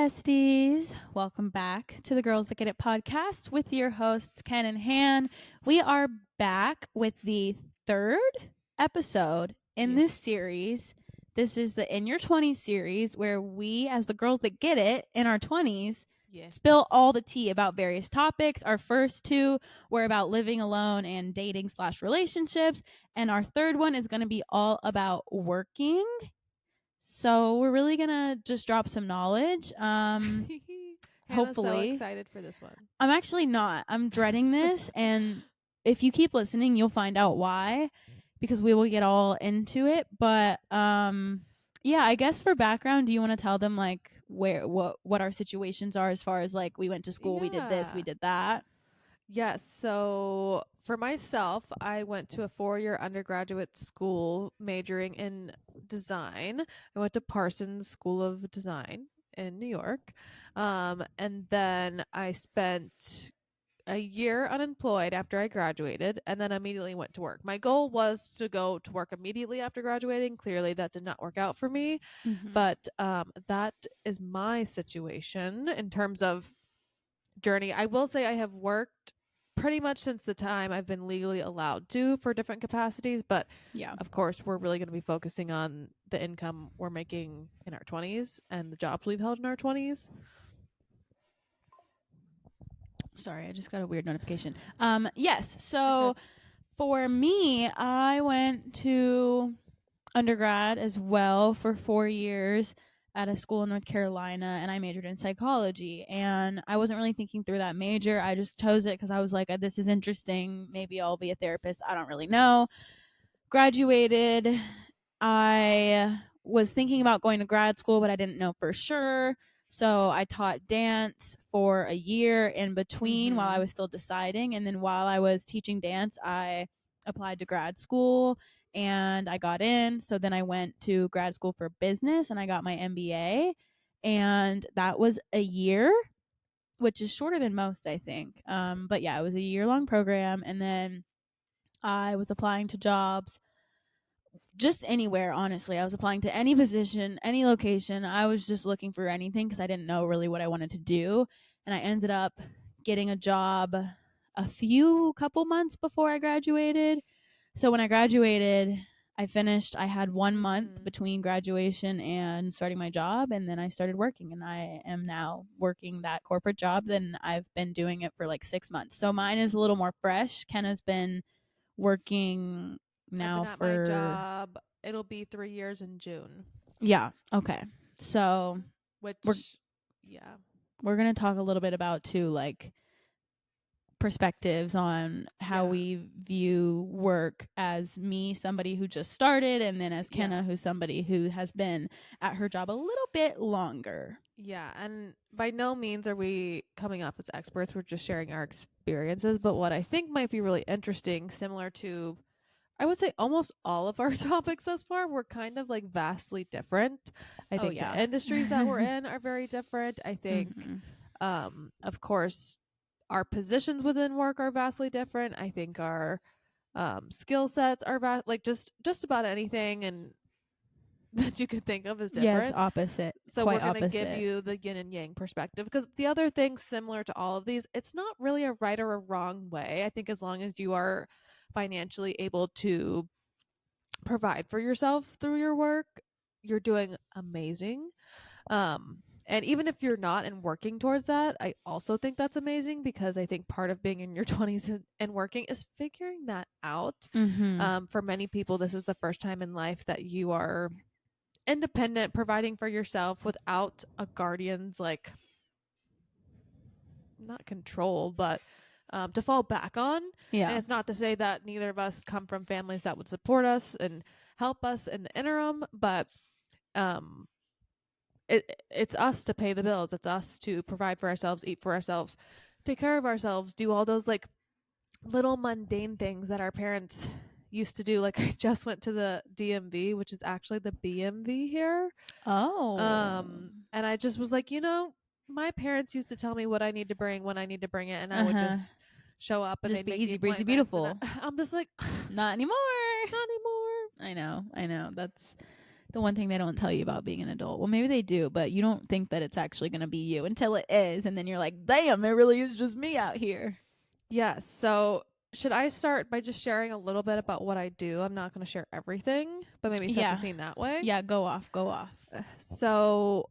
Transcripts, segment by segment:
besties. Welcome back to the Girls That Get It podcast with your hosts, Ken and Han. We are back with the third episode in this series. This is the In Your 20s series where we, as the girls that get it in our 20s, spill all the tea about various topics. Our first two were about living alone and dating/relationships. And our third one is going to be all about working. So we're really gonna just drop some knowledge. Hopefully, so excited for this one. I'm actually not. I'm dreading this, and if you keep listening, you'll find out why, because we will get all into it. But yeah, I guess for background, do you want to tell them like what our situations are as far as like we went to school, we did this, we did that? Yes. So for myself, I went to a 4-year undergraduate school majoring in design. I went to Parsons School of Design in New York. And then I spent a year unemployed after I graduated and then immediately went to work. My goal was to go to work immediately after graduating. Clearly that did not work out for me. But that is my situation in terms of journey. I will say I have worked pretty much since the time I've been legally allowed to for different capacities, but Yeah, of course we're really going to be focusing on the income we're making in our 20s and the jobs we've held in our 20s. sorry, I just got a weird notification. Yes, so for me, I went to undergrad as well for 4 years at a school in North Carolina, and I majored in psychology. And I wasn't really thinking through that major. I just chose it because I was like, this is interesting. Maybe I'll be a therapist. I don't really know. Graduated. I was thinking about going to grad school, but I didn't know for sure. So I taught dance for a year in between while I was still deciding. And then while I was teaching dance, I applied to grad school and I got in. So then I went to grad school for business and I got my MBA. And that was a year, which is shorter than most, I think. But yeah, it was a year-long program. And then I was applying to jobs just anywhere, honestly. I was applying to any position, any location. I was just looking for anything because I didn't know really what I wanted to do. And I ended up getting a job a couple months before I graduated. So when I graduated, I finished. I had 1 month between graduation and starting my job, and then I started working, and I am now working that corporate job. Then I've been doing it for like 6 months. So mine is a little more fresh. Kenna's been working now I've been at my job. It'll be 3 years in June. Yeah. Okay. So we're gonna talk a little bit about too, like perspectives on how we view work as me, somebody who just started, and then as Kenna, who's somebody who has been at her job a little bit longer. Yeah, and by no means are we coming off as experts. We're just sharing our experiences. But what I think might be really interesting, similar to, I would say, almost all of our topics thus far, we're kind of like vastly different. I think the industries that we're in are very different. I think, of course, our positions within work are vastly different. I think our skill sets are like just about anything and that you could think of is different. Yes, opposite. So we're going to give you the yin and yang perspective, because the other thing similar to all of these, it's not really a right or a wrong way. I think as long as you are financially able to provide for yourself through your work, you're doing amazing. And even if you're not and working towards that, I also think that's amazing, because I think part of being in your 20s and working is figuring that out. For many people, this is the first time in life that you are independent, providing for yourself without a guardian's, like, not control, but to fall back on. Yeah. And it's not to say that neither of us come from families that would support us and help us in the interim, but it's us to pay the bills. It's us to provide for ourselves, eat for ourselves, take care of ourselves, do all those like little mundane things that our parents used to do. Like, I just went to the DMV, which is actually the BMV here. And I just was like, my parents used to tell me what I need to bring when I need to bring it, and I would just show up and just they'd be make easy breezy beautiful. I'm just like, not anymore. Not anymore. I know. the one thing they don't tell you about being an adult. Well, maybe they do, but you don't think that it's actually going to be you until it is. And then you're like, damn, it really is just me out here. Yes. So should I start by just sharing a little bit about what I do? I'm not going to share everything, but maybe set the scene that way. Yeah, go off. So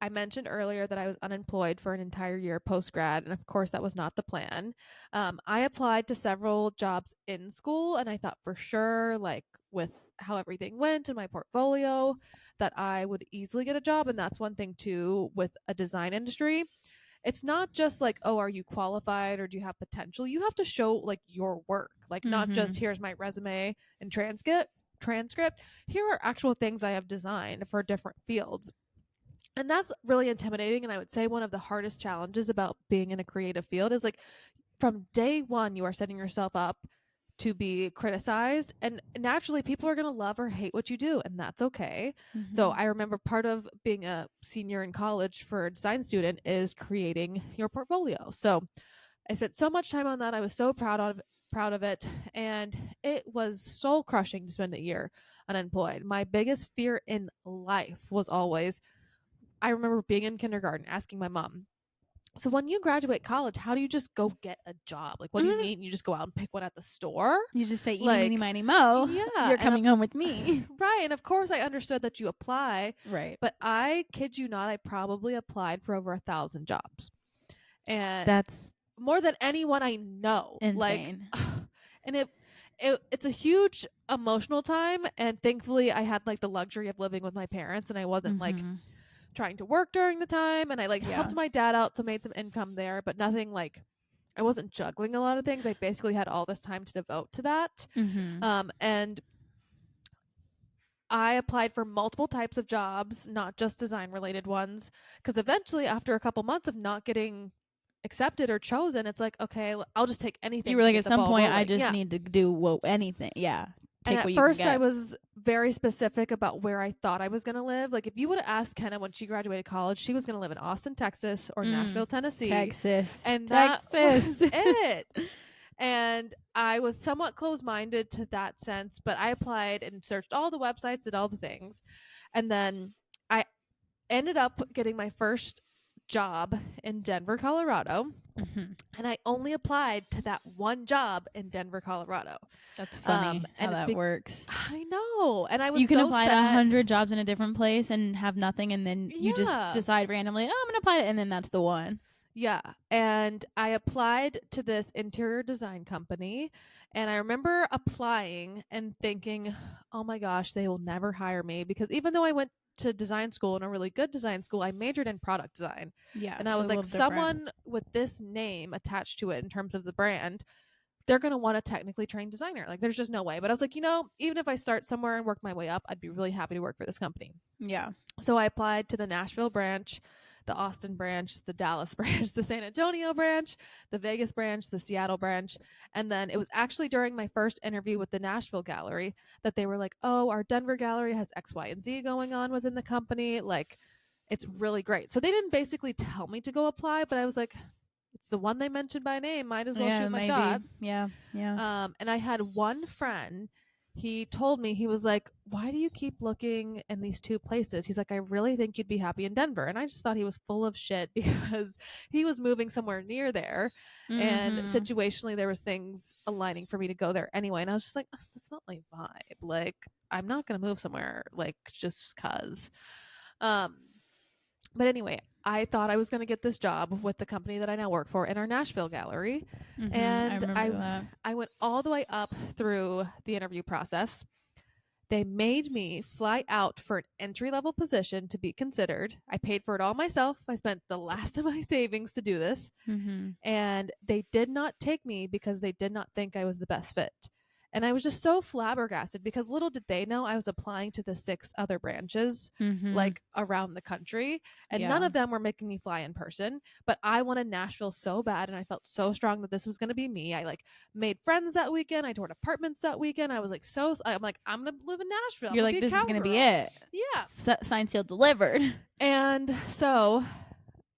I mentioned earlier that I was unemployed for an entire year post grad, and of course that was not the plan. I applied to several jobs in school, and I thought for sure, like with how everything went in my portfolio, that I would easily get a job. And that's one thing too with a design industry. It's not just like, oh, are you qualified or do you have potential? You have to show like your work, like not just here's my resume and transcript. Here are actual things I have designed for different fields. And that's really intimidating. And I would say one of the hardest challenges about being in a creative field is like from day one, you are setting yourself up to be criticized. And naturally, people are going to love or hate what you do. And that's okay. So I remember part of being a senior in college for a design student is creating your portfolio. So I spent so much time on that. I was so proud of it. And it was soul crushing to spend a year unemployed. My biggest fear in life was always, I remember being in kindergarten asking my mom, so when you graduate college, how do you just go get a job? Like, what do you mean? You just go out and pick one at the store? You just say, eeny, like, meeny, miny, mo. Yeah. You're coming home with me. Right. And of course, I understood that you apply. Right. But I kid you not, I probably applied for over 1,000 jobs. And that's more than anyone I know. insane. Like, and it's a huge emotional time. And thankfully, I had like the luxury of living with my parents, and I wasn't like trying to work during the time, and I like helped my dad out, so made some income there, but nothing like I wasn't juggling a lot of things. I basically had all this time to devote to that. And I applied for multiple types of jobs, not just design related ones, because eventually after a couple months of not getting accepted or chosen, it's like, okay, I'll just take anything. You were like, at some point, rolling. I just need to do anything. Yeah. And at first, I was very specific about where I thought I was going to live. Like, if you would have asked Kenna when she graduated college, she was going to live in Austin, Texas, or Nashville, Tennessee. Texas. And that was it. And I was somewhat closed-minded to that sense, but I applied and searched all the websites, did all the things. And then I ended up getting my first job in Denver, Colorado. And I only applied to that one job in Denver, Colorado. That's funny how that works. I know. And I was You can so apply sad. to 100 jobs in a different place and have nothing, and then you just decide randomly, oh, I'm going to apply it, and then that's the one. Yeah. And I applied to this interior design company, and I remember applying and thinking, oh my gosh, they will never hire me, because even though I went to design school, and a really good design school, I majored in product design. Yeah. And I was like, someone with this name attached to it in terms of the brand, they're going to want a technically trained designer. Like, there's just no way. But I was like, even if I start somewhere and work my way up, I'd be really happy to work for this company. Yeah. So I applied to the Nashville branch, the Austin branch, the Dallas branch, the San Antonio branch, the Vegas branch, the Seattle branch. And then it was actually during my first interview with the Nashville gallery that they were like, oh, our Denver gallery has X, Y, and Z going on within the company. Like, it's really great. So they didn't basically tell me to go apply, but I was like, it's the one they mentioned by name. Might as well shoot my shot. Yeah. Yeah. And I had one friend. He told me, he was like, why do you keep looking in these two places? He's like, I really think you'd be happy in Denver. And I just thought he was full of shit, because he was moving somewhere near there. And situationally, there was things aligning for me to go there anyway. And I was just like, that's not my vibe. Like, I'm not going to move somewhere, like, just cause. But anyway, I thought I was going to get this job with the company that I now work for in our Nashville gallery. And I went all the way up through the interview process. They made me fly out for an entry-level position to be considered. I paid for it all myself. I spent the last of my savings to do this. And they did not take me because they did not think I was the best fit. And I was just so flabbergasted, because little did they know I was applying to the 6 other branches, like around the country. And none of them were making me fly in person. But I wanted Nashville so bad, and I felt so strong that this was going to be me. I like made friends that weekend. I toured apartments that weekend. I was like, I'm going to live in Nashville. You're like, this is going to be it. Yeah. Signed, sealed, delivered. And so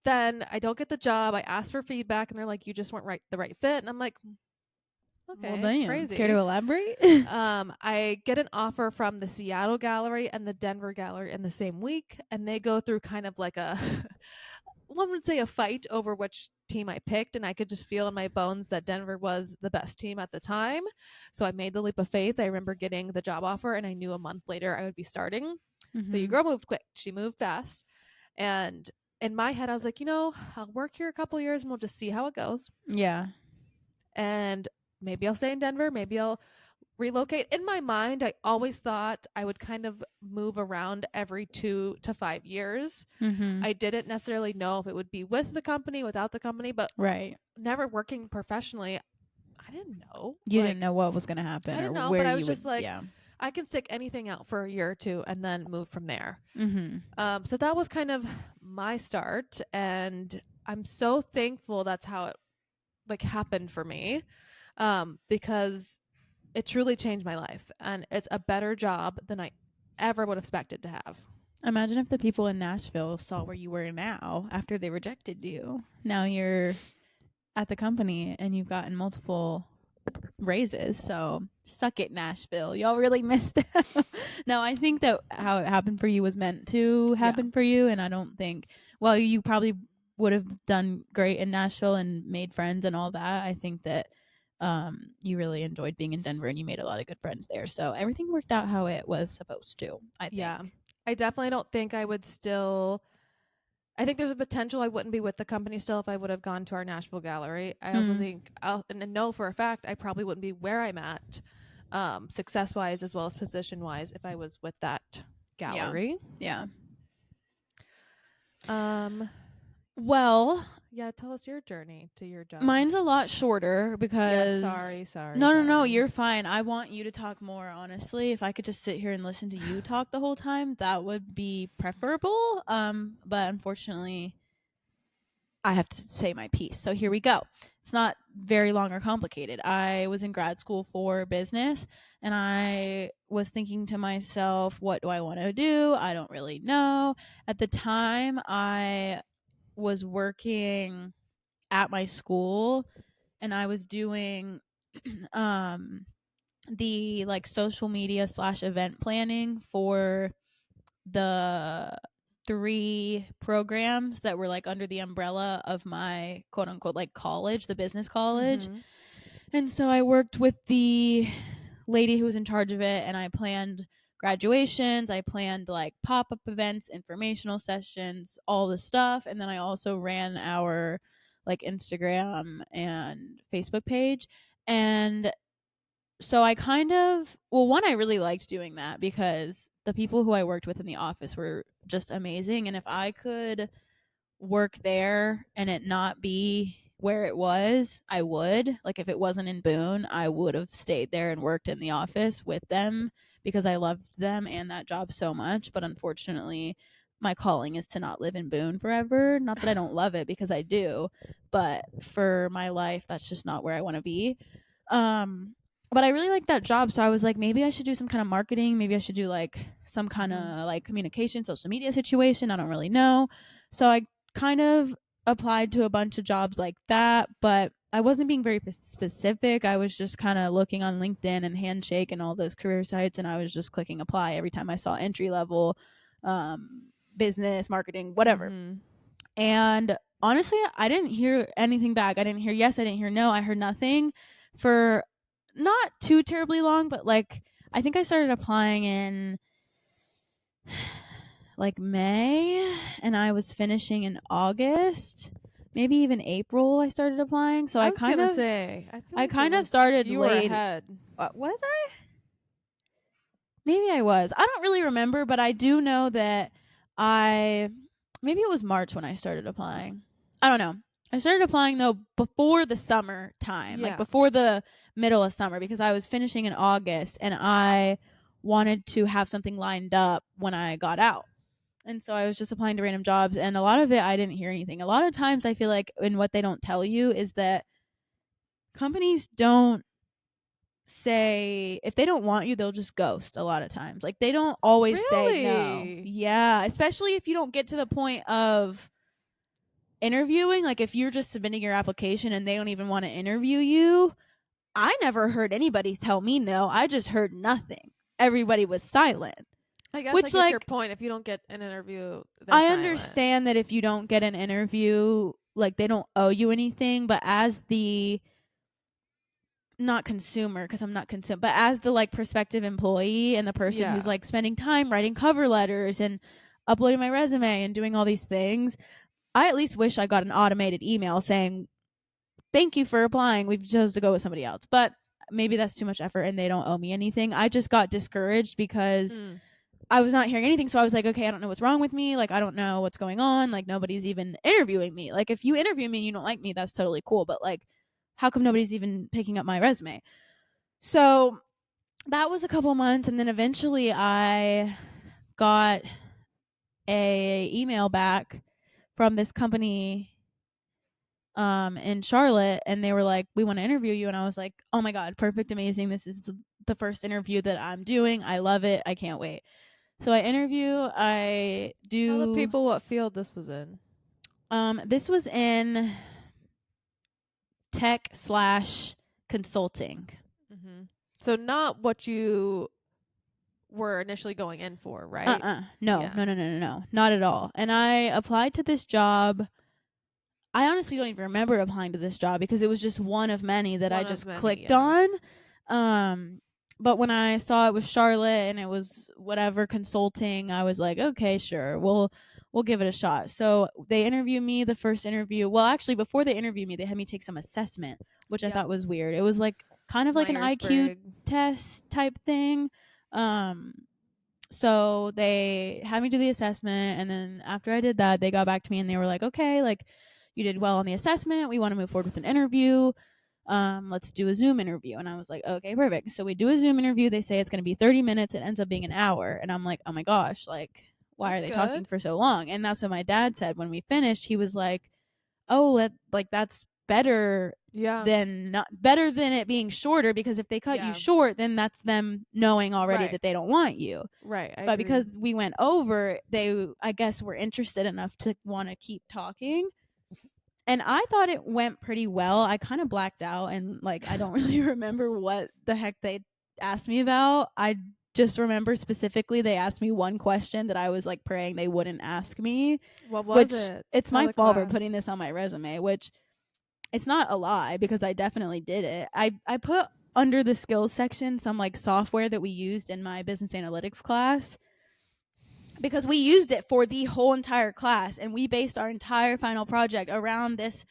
then I don't get the job. I ask for feedback, and they're like, you just weren't the right fit. And I'm like, Okay, Well, damn. crazy. Care to elaborate? I get an offer from the Seattle gallery and the Denver gallery in the same week, and they go through kind of like a one would say a fight over which team I picked, and I could just feel in my bones that Denver was the best team at the time. So I made the leap of faith. I remember getting the job offer, and I knew a month later I would be starting. So your girl moved quick. She moved fast. And in my head, I was like, I'll work here a couple years and we'll just see how it goes. Yeah. And maybe I'll stay in Denver. Maybe I'll relocate. In my mind, I always thought I would kind of move around every 2 to 5 years. I didn't necessarily know if it would be with the company, without the company, but Right. never working professionally, I didn't know. You didn't know what was going to happen I didn't or know, where but I you was would, just like, yeah. I can stick anything out for a year or two and then move from there. Mm-hmm. So that was kind of my start, and I'm so thankful that's how it like happened for me, because it truly changed my life, and it's a better job than I ever would have expected to have. Imagine if the people in Nashville saw where you were now after they rejected you. Now you're at the company and you've gotten multiple raises. So suck it, Nashville. Y'all really missed out. No, I think that how it happened for you was meant to happen for you. And I don't think, well, you probably would have done great in Nashville and made friends and all that. I think that you really enjoyed being in Denver and you made a lot of good friends there. So everything worked out how it was supposed to, I think. Yeah. I definitely don't think I would still. I think there's a potential I wouldn't be with the company still if I would have gone to our Nashville gallery. I also think, and I know for a fact, I probably wouldn't be where I'm at, success wise as well as position wise, if I was with that gallery. Yeah. Well, yeah. Tell us your journey to your job. Mine's a lot shorter because. Yeah, sorry. No, you're fine. I want you to talk more, honestly. If I could just sit here and listen to you talk the whole time, that would be preferable. But unfortunately, I have to say my piece. So here we go. It's not very long or complicated. I was in grad school for business, and I was thinking to myself, what do I want to do? I don't really know. At the time, I was working at my school, and I was doing the like social media / event planning for the 3 programs that were like under the umbrella of my quote unquote like college, the business college. And so I worked with the lady who was in charge of it, and I planned graduations, I planned like pop-up events, informational sessions, all the stuff. And then I also ran our like Instagram and Facebook page. And so I kind of, well, one, I really liked doing that because the people who I worked with in the office were just amazing. And if I could work there and it not be where it was, I would. Like if it wasn't in Boone, I would have stayed there and worked in the office with them because I loved them and that job so much. But unfortunately, my calling is to not live in Boone forever. Not that I don't love it, because I do, but for my life, that's just not where I want to be. But I really like that job, so I was like, maybe I should do some kind of marketing. Maybe I should do like some kind of like communication, social media situation. I don't really know. So I kind of applied to a bunch of jobs like that, but I wasn't being very specific. I was just kind of looking on LinkedIn and Handshake and all those career sites, and I was just clicking apply every time I saw entry level, business, marketing, whatever. And honestly, I didn't hear anything back. I didn't hear yes, I didn't hear no. I heard nothing for not too terribly long, but like I think I started applying in like May, and I was finishing in August, maybe even April. I started applying, so I kind of started you late. were ahead. Was I? Maybe I was. I don't really remember, but I do know that maybe it was March when I started applying. I don't know. I started applying though before the summer time, like before the middle of summer, because I was finishing in August and I wanted to have something lined up when I got out. And so I was just applying to random jobs, and a lot of it I didn't hear anything. A lot of times I feel like, and what they don't tell you is that companies don't say, if they don't want you, they'll just ghost a lot of times. Like they don't always say no. Yeah, especially if you don't get to the point of interviewing. Like if you're just submitting your application and they don't even want to interview you, I never heard anybody tell me no. I just heard nothing. Everybody was silent. I guess I Which, get your like, point. If you don't get an interview, they're I silent. understand that if you don't get an interview, like, they don't owe you anything, but as the not consumer, because I'm not consumed, but as the like prospective employee and the person who's Yeah. like spending time writing cover letters and uploading my resume and doing all these things, I at least wish I got an automated email saying, thank you for applying. We've chose to go with somebody else. But maybe that's too much effort and they don't owe me anything. I just got discouraged because I was not hearing anything. So I was like, okay, I don't know what's wrong with me. Like, I don't know what's going on. Like, nobody's even interviewing me. Like, if you interview me and you don't like me, that's totally cool. But like, how come nobody's even picking up my resume? So that was a couple months. And then eventually I got a email back from this company in Charlotte, and they were like, we want to interview you. And I was like, oh my God, perfect, amazing. This is the first interview that I'm doing. I love it. I can't wait. So I interview, I do. Tell the people what field this was in. This was in tech/consulting. Mm-hmm. So not what you were initially going in for, right? No, Yeah. no, not at all. And I applied to this job. I honestly don't even remember applying to this job because it was just one of many that I just clicked on. But when I saw it was Charlotte and it was whatever consulting, I was like, okay, sure, we'll give it a shot. So they interviewed me, the first interview. Well, actually, before they interviewed me, they had me take some assessment, which I thought was weird. It was like kind of like an IQ test type thing. So they had me do the assessment, and then after I did that, they got back to me and they were like, okay, like, you did well on the assessment. We want to move forward with an interview. Let's do a Zoom interview. And I was like, okay, perfect. So we do a Zoom interview. They say it's going to be 30 minutes. It ends up being an hour. And I'm like, oh my gosh, like, why are they talking for so long? And that's what my dad said when we finished. He was like, oh, that's better than it being shorter, because if they cut you short, then that's them knowing already that they don't want you. Right. But because we went over, they, I guess, were interested enough to want to keep talking. And I thought it went pretty well. I kind of blacked out and like I don't really remember what the heck they asked me about. I just remember specifically they asked me one question that I was like praying they wouldn't ask me. What was it? It's my fault for putting this on my resume, which it's not a lie because I definitely did it. I put under the skills section some like software that we used in my business analytics class, because we used it for the whole entire class and we based our entire final project around this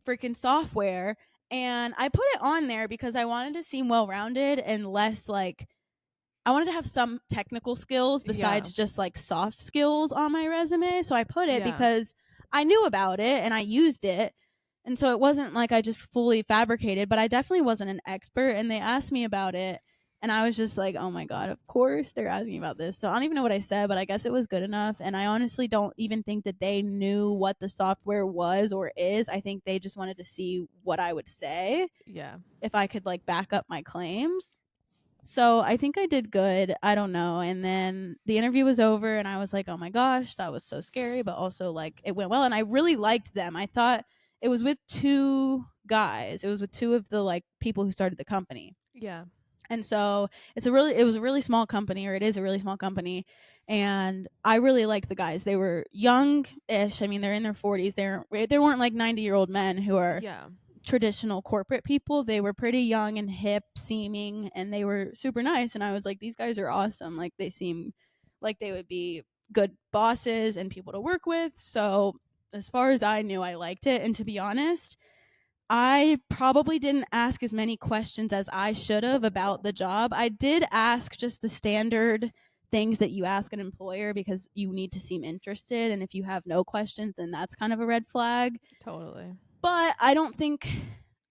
freaking software. And I put it on there because I wanted to seem well-rounded and less like, I wanted to have some technical skills besides just like soft skills on my resume. So I put it because I knew about it and I used it. And so it wasn't like I just fully fabricated, but I definitely wasn't an expert. And they asked me about it. And I was just like, oh my God, of course they're asking about this. So I don't even know what I said, but I guess it was good enough. And I honestly don't even think that they knew what the software was or is. I think they just wanted to see what I would say. Yeah. If I could like back up my claims. So I think I did good. I don't know. And then the interview was over and I was like, oh my gosh, that was so scary. But also like it went well. And I really liked them. I thought it was with two guys. It was with two of the like people who started the company. Yeah. And so it was a really small company, or it is a really small company. And I really liked the guys. They were young-ish. I mean, they're in their 40s. They weren't like 90-year-old men who are traditional corporate people. They were pretty young and hip seeming, and they were super nice. And I was like, these guys are awesome. Like, they seem like they would be good bosses and people to work with. So as far as I knew, I liked it. And to be honest, I probably didn't ask as many questions as I should have about the job. I did ask just the standard things that you ask an employer because you need to seem interested. And if you have no questions, then that's kind of a red flag. Totally. But I don't think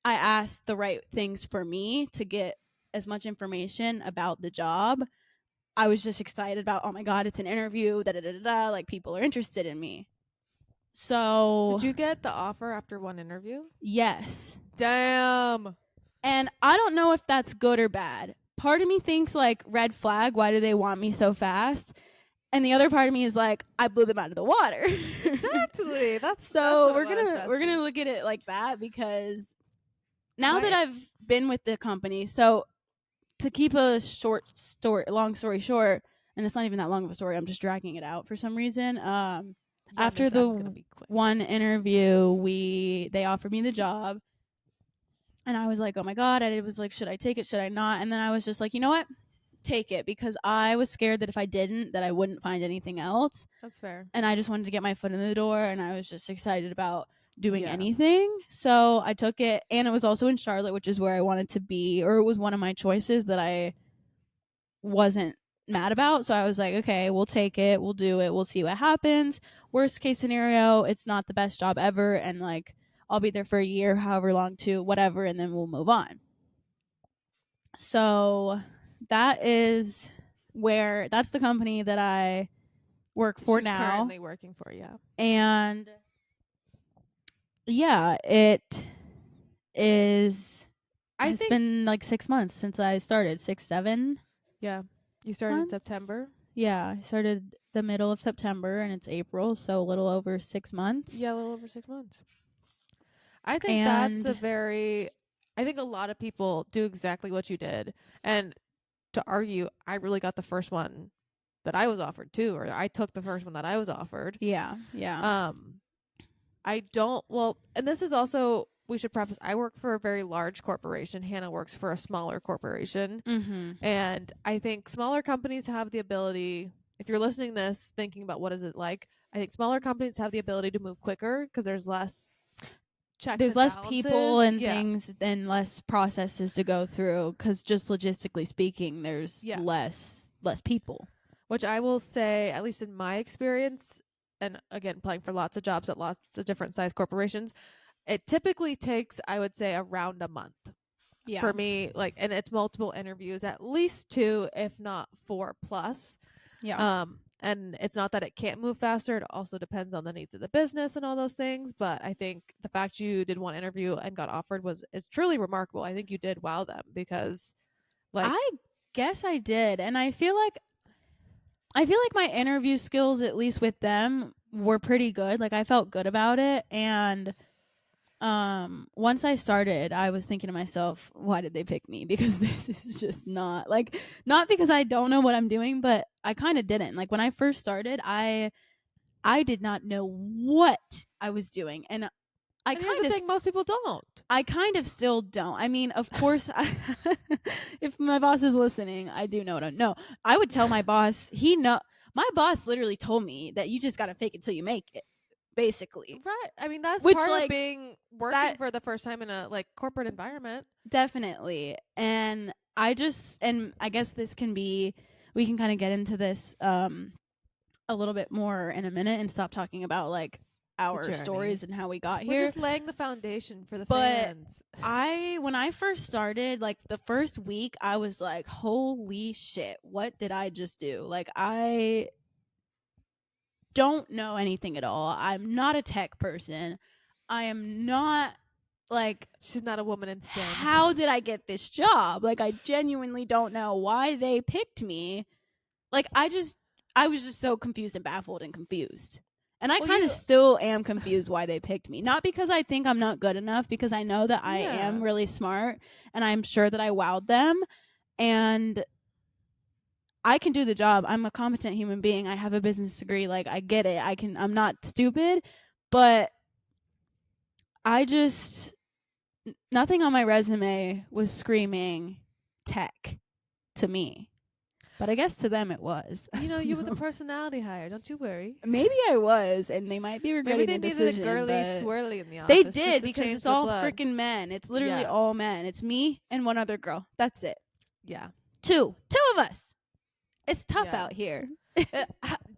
I asked the right things for me to get as much information about the job. I was just excited about, oh my God, it's an interview, like people are interested in me. So did you get the offer after one interview? Yes. Damn. And I don't know if that's good or bad. Part of me thinks like red flag, why do they want me so fast? And the other part of me is like, I blew them out of the water. Exactly. We're gonna look at it like that, because now that My- I've been with the company, so to keep a long story short, and it's not even that long of a story, I'm just dragging it out for some reason. After Miss, I'm the gonna be quick. one interview, they offered me the job, and I was like, oh my god, I was like, should I take it, should I not? And then I was just like, you know what, take it, because I was scared that if I didn't, that I wouldn't find anything else, That's fair. and I just wanted to get my foot in the door, and I was just excited about doing Yeah. anything. So I took it, and it was also in Charlotte, which is where I wanted to be, or it was one of my choices that I wasn't mad about. So I was like, okay, we'll take it, we'll do it, we'll see what happens. Worst case scenario, it's not the best job ever, and like I'll be there for a year, however long, to whatever, and then we'll move on. So that's the company that I work for She's now. currently working for, yeah. And yeah, it is I it's think been like 6 months since I started. 6, 7 yeah. You started in months? September? Yeah, I started the middle of September, and it's April, so a little over 6 months. Yeah, a little over 6 months. I think And I think a lot of people do exactly what you did. And to argue, I really got the first one that I was offered too, or I took the first one that I was offered. yeah. I don't, well, and this is also, we should preface, I work for a very large corporation. Hannah works for a smaller corporation. Mm-hmm. And I think smaller companies have the ability, if you're listening to this thinking about what is it like, I think smaller companies have the ability to move quicker because there's less checks There's and less balances. people and Yeah. things and less processes to go through, because just logistically speaking, there's Yeah. less people. Which I will say, at least in my experience, and again, applying for lots of jobs at lots of different size corporations, it typically takes, I would say, around a month. Yeah. For me, like, and it's multiple interviews, at least 2, if not 4 plus. Yeah. And it's not that it can't move faster. It also depends on the needs of the business and all those things. But I think the fact you did one interview and got offered is truly remarkable. I think you did wow them because, like, I guess I did, and I feel like my interview skills, at least with them, were pretty good. Like I felt good about it, and once I started, I was thinking to myself, why did they pick me? Because this is just not because I don't know what I'm doing, but I kind of didn't. Like when I first started, I did not know what I was doing, and and here's the thing, most people don't. I kind of still don't. I mean, of course, if my boss is listening, I do know what I know. I would tell my boss. My boss literally told me that you just got to fake it till you make it, basically. Right. I mean, that's Which, part like, of being working for the first time in a like corporate environment. Definitely. And I guess we can kind of get into this a little bit more in a minute and stop talking about like our journey. stories and how we got We're here. just laying the foundation for the But fans. when I first started, like the first week, I was like, holy shit, what did I just do? Like, I don't know anything at all. I'm not a tech person. I am not like, She's not a woman in STEM. how did I get this job? Like, I genuinely don't know why they picked me. Like, I was just so confused and baffled and confused. And I kind of still am confused why they picked me. Not because I think I'm not good enough, because I know that I am really smart, and I'm sure that I wowed them, and I can do the job. I'm a competent human being. I have a business degree. Like, I get it. I'm not stupid, but nothing on my resume was screaming tech to me. But I guess to them it was. You know, you were the personality hire. Don't you worry. Maybe I was, and they might be regretting Maybe they the decision. needed a girly but swirly in the office. They just did, to because change it's the all blood. freaking men. It's literally Yeah. all men. It's me and one other girl. That's it. Yeah. Two of us. It's tough Yeah. out here.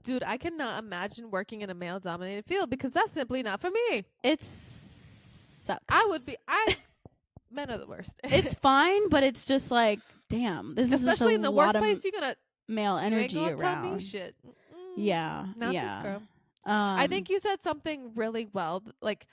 Dude, I cannot imagine working in a male-dominated field because that's simply not for me. It sucks. Men are the worst. It's fine, but it's just like, damn, this is Especially in the lot workplace, of you're gonna male energy you ain't gonna around. tell me shit. Yeah, Not yeah. this girl. I think you said something really well. Like,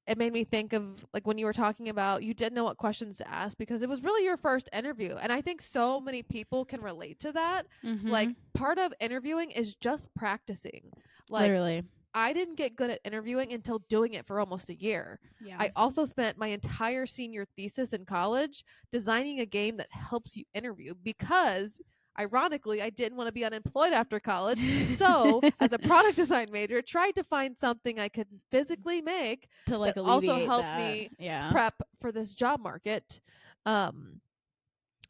it made me think of like when you were talking about you didn't know what questions to ask because it was really your first interview, and I think so many people can relate to that. Mhm. Like, part of interviewing is just practicing. Like, literally. I didn't get good at interviewing until doing it for almost a year. Yeah. I also spent my entire senior thesis in college designing a game that helps you interview because, ironically, I didn't want to be unemployed after college. So, as a product design major, tried to find something I could physically make to like that also alleviate helped that. me Yeah. prep for this job market.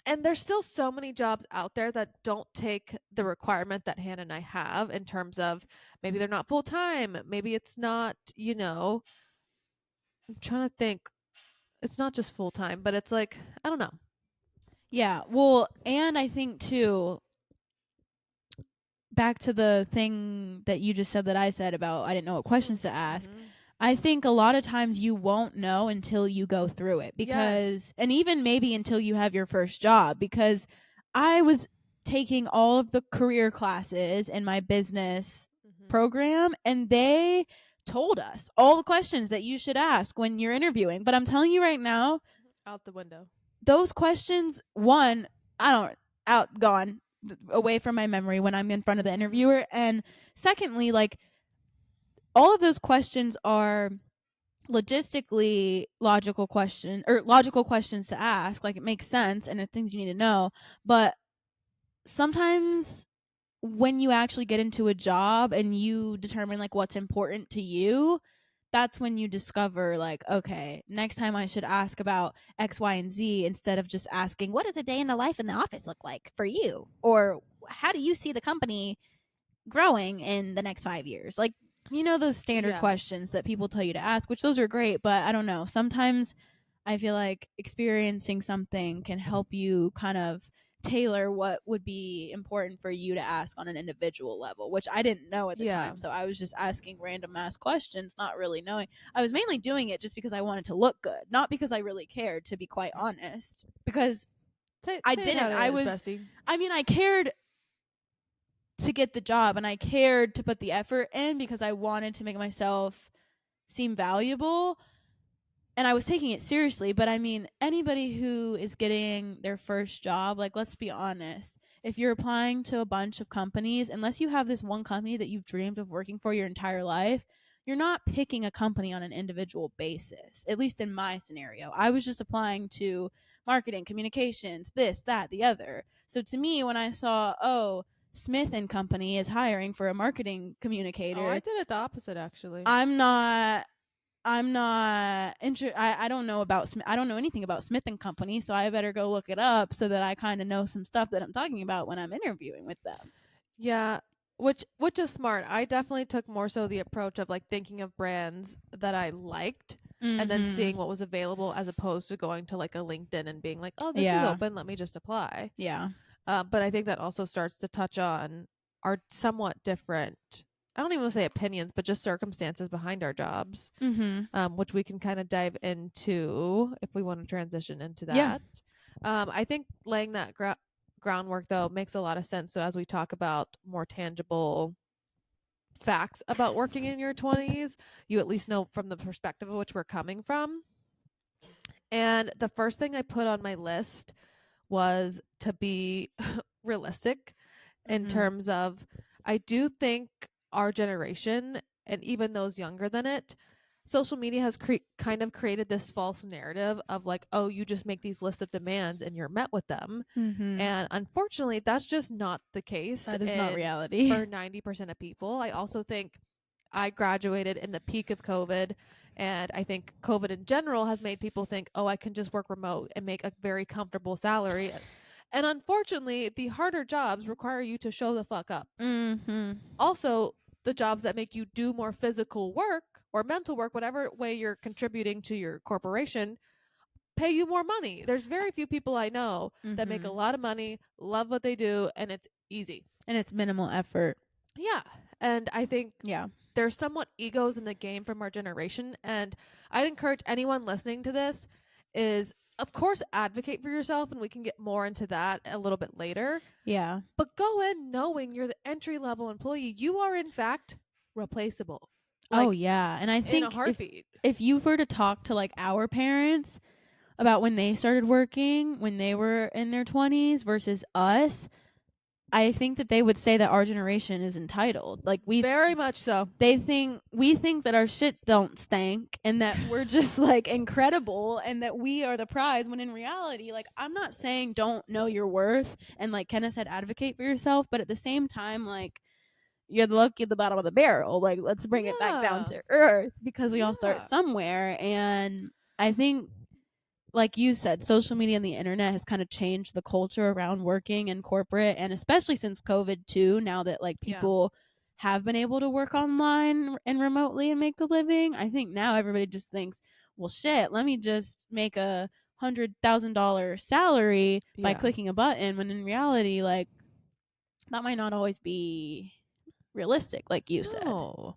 And there's still so many jobs out there that don't take the requirement that Hannah and I have in terms of maybe they're not full time, maybe it's not, I'm trying to think. It's not just full time, but it's like, I don't know. Yeah. Well, and I think too, back to the thing that you just said that I said about I didn't know what questions to ask. Mhm. I think a lot of times you won't know until you go through it because, and even maybe until you have your first job, because I was taking all of the career classes in my business program and they told us all the questions that you should ask when you're interviewing. But I'm telling you right now, Out the window. those questions, one, I don't, gone away from my memory when I'm in front of the interviewer. And secondly, like, all of those questions are logistically logical questions to ask. Like, it makes sense and it's things you need to know. But sometimes when you actually get into a job and you determine like what's important to you, that's when you discover like, okay, next time I should ask about X, Y, and Z instead of just asking, what does a day in the life in the office look like for you? Or how do you see the company growing in the next 5 years? Like, those standard questions that people tell you to ask, which those are great, but I don't know. Sometimes I feel like experiencing something can help you kind of tailor what would be important for you to ask on an individual level, which I didn't know at the time. So I was just asking random ass questions, not really knowing. I was mainly doing it just because I wanted to look good, not because I really cared, to be quite honest. Because I didn't. I cared to get the job and I cared to put the effort in because I wanted to make myself seem valuable and I was taking it seriously. But I mean, anybody who is getting their first job, like, let's be honest, if you're applying to a bunch of companies, unless you have this one company that you've dreamed of working for your entire life, you're not picking a company on an individual basis. At least in my scenario, I was just applying to marketing, communications, this, that, the other. So to me, when I saw, oh, Smith and Company is hiring for a marketing communicator, I did it the opposite, actually. I'm not interested. I don't know about Smith. I don't know anything about Smith and Company, so I better go look it up so that I kind of know some stuff that I'm talking about when I'm interviewing with them. Yeah, which is smart. I definitely took more so the approach of like thinking of brands that I liked and then seeing what was available as opposed to going to like a LinkedIn and being like, oh, this is open, let me just apply. Yeah. But I think that also starts to touch on our somewhat different, I don't even want to say opinions, but just circumstances behind our jobs, which we can kind of dive into if we want to transition into that. Yeah. I think laying that groundwork, though, makes a lot of sense. So as we talk about more tangible facts about working in your 20s, you at least know from the perspective of which we're coming from. And the first thing I put on my list was to be realistic in terms of, I do think our generation and even those younger than it, social media has kind of created this false narrative of like, oh, you just make these lists of demands and you're met with them. And unfortunately, that's just not the case. That is not reality for 90% of people. I also think I graduated in the peak of COVID, and I think COVID in general has made people think, oh, I can just work remote and make a very comfortable salary. And unfortunately, the harder jobs require you to show the fuck up. Also, the jobs that make you do more physical work or mental work, whatever way you're contributing to your corporation, pay you more money. There's very few people I know that make a lot of money, love what they do, and it's easy. And it's minimal effort. Yeah. And I think there's somewhat egos in the game from our generation. And I'd encourage anyone listening to this is, of course, advocate for yourself, and we can get more into that a little bit later. Yeah. But go in knowing you're the entry-level employee. You are, in fact, replaceable. Oh, yeah. And I think in a heartbeat. If you were to talk to like our parents about when they started working, when they were in their 20s versus us, I think that they would say that our generation is entitled. Like Very much so. we think that our shit don't stink and that we're just like incredible and that we are the prize, when in reality, like, I'm not saying don't know your worth and, like Kenna said, advocate for yourself, but at the same time, like, you're the lucky at the bottom of the barrel. Like, let's bring it back down Yeah. to earth, because we all start Yeah. somewhere. And I think, like you said, social media and the internet has kind of changed the culture around working in corporate, and especially since COVID too. Now that, like, Yeah. people have been able to work online and remotely and make a living, I think now everybody just thinks, well, shit, let me just make $100,000 salary by Yeah. clicking a button. When in reality, like, that might not always be realistic, like you said. No.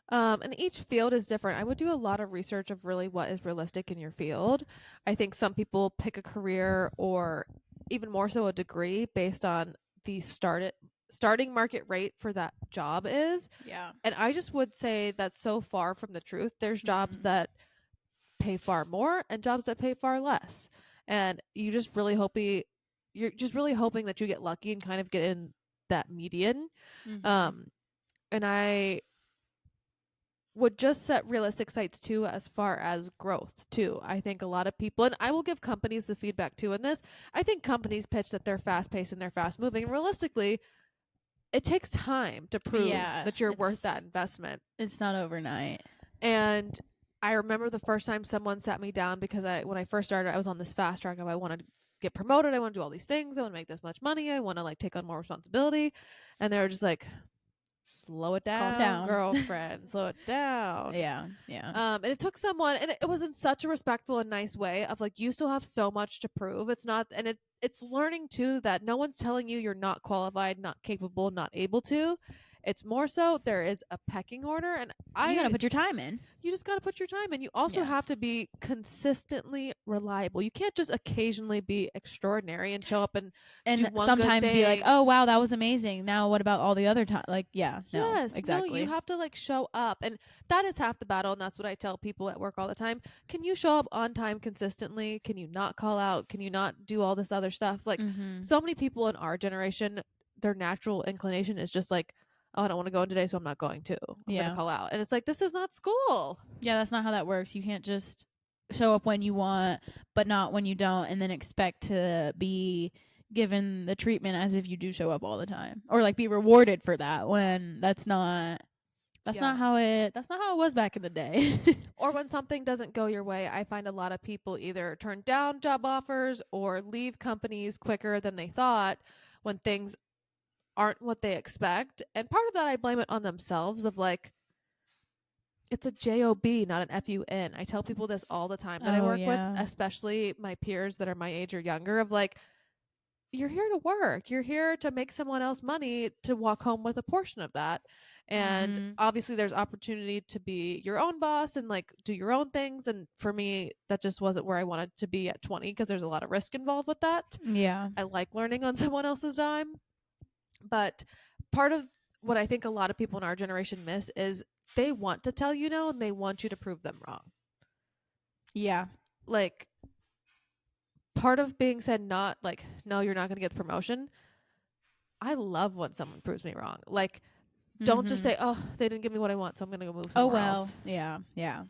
And each field is different. I would do a lot of research of really what is realistic in your field. I think some people pick a career or even more so a degree based on the starting market rate for that job is. Yeah. And I just would say that's so far from the truth. There's jobs Mhm. that pay far more and jobs that pay far less. And you're just really hoping that you get lucky and kind of get in that median. Mhm. Um and I would just set realistic sights too as far as growth too. I think a lot of people, and I will give companies the feedback too in this. I think companies pitch that they're fast paced and they're fast moving. And realistically, it takes time to prove Yeah, that you're worth that investment. it's not overnight. And I remember the first time someone sat me down because when I first started, I was on this fast track of I want to get promoted, I want to do all these things, I want to make this much money, I want to like take on more responsibility. And they were just like, slow it Calm down, down. girlfriend, slow it down. Yeah, yeah. And it took someone, and it was in such a respectful and nice way of like, you still have so much to prove. It's not, and it's learning too that no one's telling you you're not qualified, not capable, not able to. It's more so there is a pecking order, and You gotta put your time in. you just got to put your time in. You also Yeah. have to be consistently reliable. You can't just occasionally be extraordinary and show up and do And one good sometimes be like, thing. oh, wow, that was amazing. Now what about all the other time? Like, yeah, no, Yes, no, you exactly. have to like show up. And that is half the battle. And that's what I tell people at work all the time. Can you show up on time consistently? Can you not call out? Can you not do all this other stuff? Like, Mm-hmm. so many people in our generation, their natural inclination is just like, oh, I don't want to go in today, so I'm not going to. I'm going to Yeah. call out. And it's like, this is not school. Yeah, that's not how that works. You can't just show up when you want, but not when you don't, and then expect to be given the treatment as if you do show up all the time. Or like be rewarded for that, when that's Yeah. not how it was back in the day. Or when something doesn't go your way, I find a lot of people either turn down job offers or leave companies quicker than they thought when things aren't what they expect. And part of that, I blame it on themselves of like, it's a job, not an fun. I tell people this all the time that I Oh work with, yeah. especially my peers that are my age or younger, of like, you're here to work. You're here to make someone else money to walk home with a portion of that. And Mhm. obviously there's opportunity to be your own boss and like do your own things. And for me, that just wasn't where I wanted to be at 20 because there's a lot of risk involved with that. Yeah. I like learning on someone else's dime. But part of what I think a lot of people in our generation miss is they want to tell you no and they want you to prove them wrong. Yeah. Like, part of being said not like, no, you're not going to get the promotion. I love when someone proves me wrong. Like, don't just Mhm. say, oh, they didn't give me what I want, so I'm going to go move Oh somewhere well. else. Yeah. Yeah.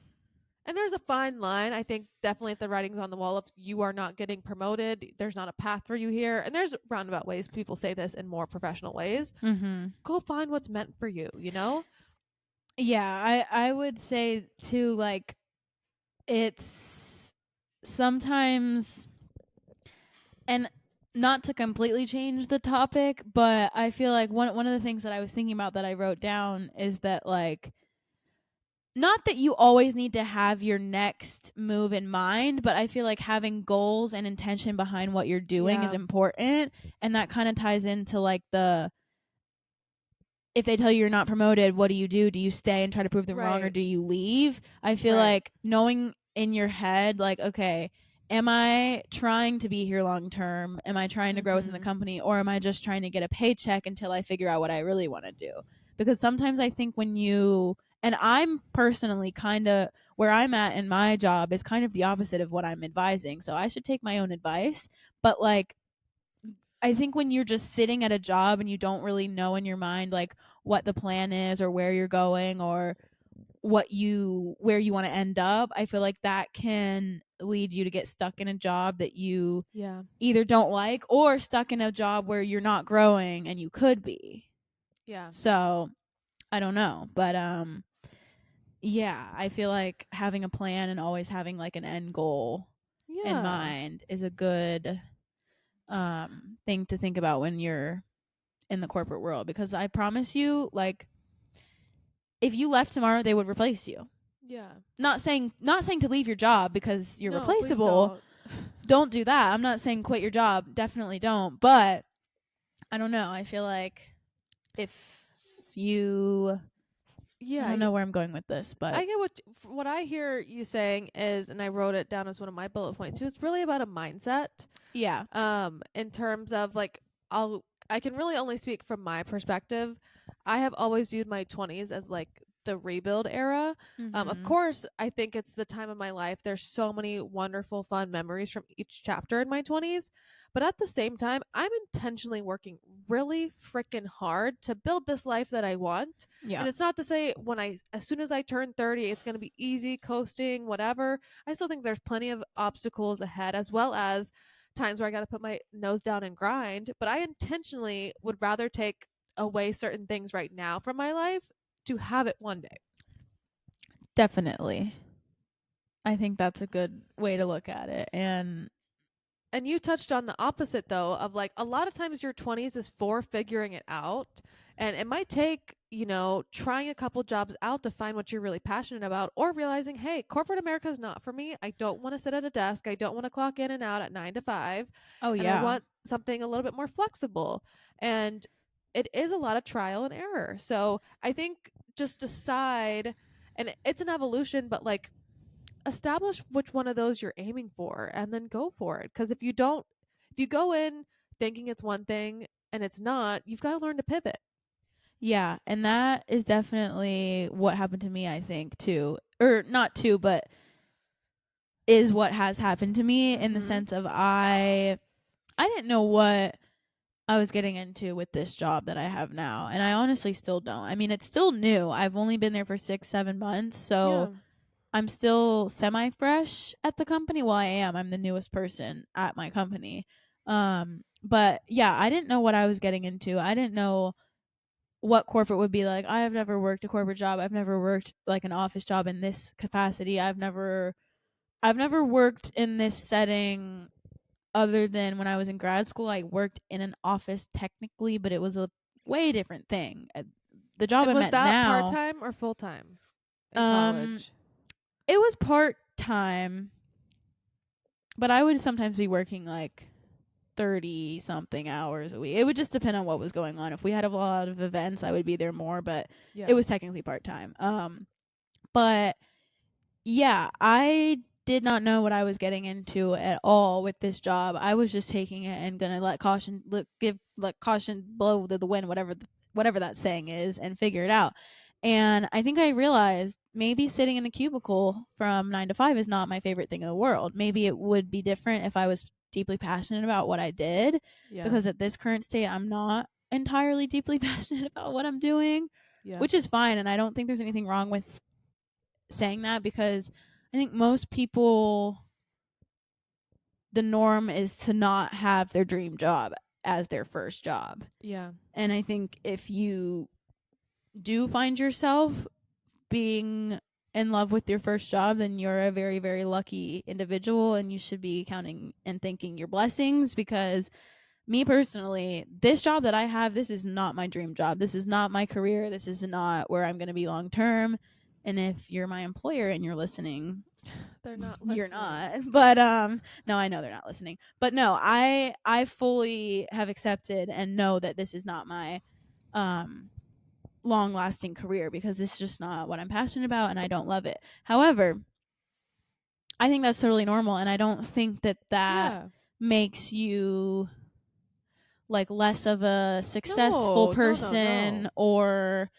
And there's a fine line. I think definitely if the writing's on the wall, if you are not getting promoted, there's not a path for you here. And there's roundabout ways people say this in more professional ways. Mhm. Go find what's meant for you, you know? Yeah, I would say too, like, it's sometimes, and not to completely change the topic, but I feel like one of the things that I was thinking about that I wrote down is that, like, not that you always need to have your next move in mind, but I feel like having goals and intention behind what you're doing is Yeah. important, and that kind of ties into like the, if they tell you you're not promoted, what do you do? Do you stay and try to prove them wrong, or Right. do you leave? I feel Right. like knowing in your head, like, okay, am I trying to be here long term? Am I trying to grow within the Mhm. company, or am I just trying to get a paycheck until I figure out what I really want to do? Because sometimes I think when you, and I'm personally kind of where I'm at in my job is kind of the opposite of what I'm advising. So I should take my own advice. But like, I think when you're just sitting at a job and you don't really know in your mind like what the plan is or where you're going or where you want to end up, I feel like that can lead you to get stuck in a job that you Yeah. either don't like or stuck in a job where you're not growing and you could be. Yeah. So, I don't know, but yeah, I feel like having a plan and always having like an end goal in Yeah. mind is a good thing to think about when you're in the corporate world, because I promise you, like, if you left tomorrow they would replace you. Yeah. Not saying to leave your job because you're No, please replaceable. don't. Don't do that. I'm not saying quit your job. Definitely don't. But I don't know. I feel like if you I Yeah, don't know where I'm going with this, but I get what I hear you saying is, and I wrote it down as one of my bullet points too. It's really about a mindset. yeah. In terms of like, I can really only speak from my perspective. I have always viewed my 20s as like the rebuild era. Of Mhm. course, I think it's the time of my life. There's so many wonderful, fun memories from each chapter in my 20s. But at the same time, I'm intentionally working really freaking hard to build this life that I want. Yeah. And it's not to say as soon as I turn 30, it's going to be easy, coasting, whatever. I still think there's plenty of obstacles ahead, as well as times where I got to put my nose down and grind. But I intentionally would rather take away certain things right now from my life to have it one day. Definitely. I think that's a good way to look at it. And you touched on the opposite though, of like a lot of times your 20s is for figuring it out, and it might take, trying a couple jobs out to find what you're really passionate about, or realizing, hey, corporate America is not for me. I don't want to sit at a desk. I don't want to clock in and out at 9 to 5, oh and I yeah. want something a little bit more flexible. And it is a lot of trial and error. So I think just decide, and it's an evolution, but like establish which one of those you're aiming for and then go for it. Because if you go in thinking it's one thing and it's not, you've got to learn to pivot. Yeah, and that is definitely what happened to me, I think, too. Or not too, but is what has happened to me in the Mm-hmm. sense of I didn't know what I was getting into with this job that I have now, and I honestly still don't. I mean, it's still new. I've only been there for 6-7 months, so Yeah. I'm still semi fresh at the company. Well, I am. I'm the newest person at my company. But yeah, I didn't know what I was getting into. I didn't know what corporate would be like. I have never worked a corporate job. I've never worked like an office job in this capacity. I've never worked in this setting other than when I was in grad school. I worked in an office technically, but it was a way different thing. The job And I'm was at that part now, time or full time in um, college? it was part-time, but I would sometimes be working like 30 something hours a week. It would just depend on what was going on. If we had a lot of events, I would be there more, but Yeah. it was technically part-time. But yeah, I did not know what I was getting into at all with this job. I was just taking it and gonna let caution blow to the wind, whatever that saying is, and figure it out. And I think I realized maybe sitting in a cubicle from 9 to 5 is not my favorite thing in the world. Maybe it would be different if I was deeply passionate about what I did, Yeah. because at this current state, I'm not entirely deeply passionate about what I'm doing, Yeah. which is fine. And I don't think there's anything wrong with saying that, because I think most people, the norm is to not have their dream job as their first job. Yeah. And I think if you do find yourself being in love with your first job, then you're a very, very lucky individual, and you should be counting and thanking your blessings, because me personally, this job that I have, this is not my dream job. This is not my career. This is not where I'm going to be long term. And if you're my employer and you're listening, They're not you're listening. not. But no, I know they're not listening. But no, I fully have accepted and know that this is not my um long lasting career, because it's just not what I'm passionate about and I don't love it. However, I think that's totally normal, and I don't think that Yeah. makes you like less of a successful No, no, no, person no. or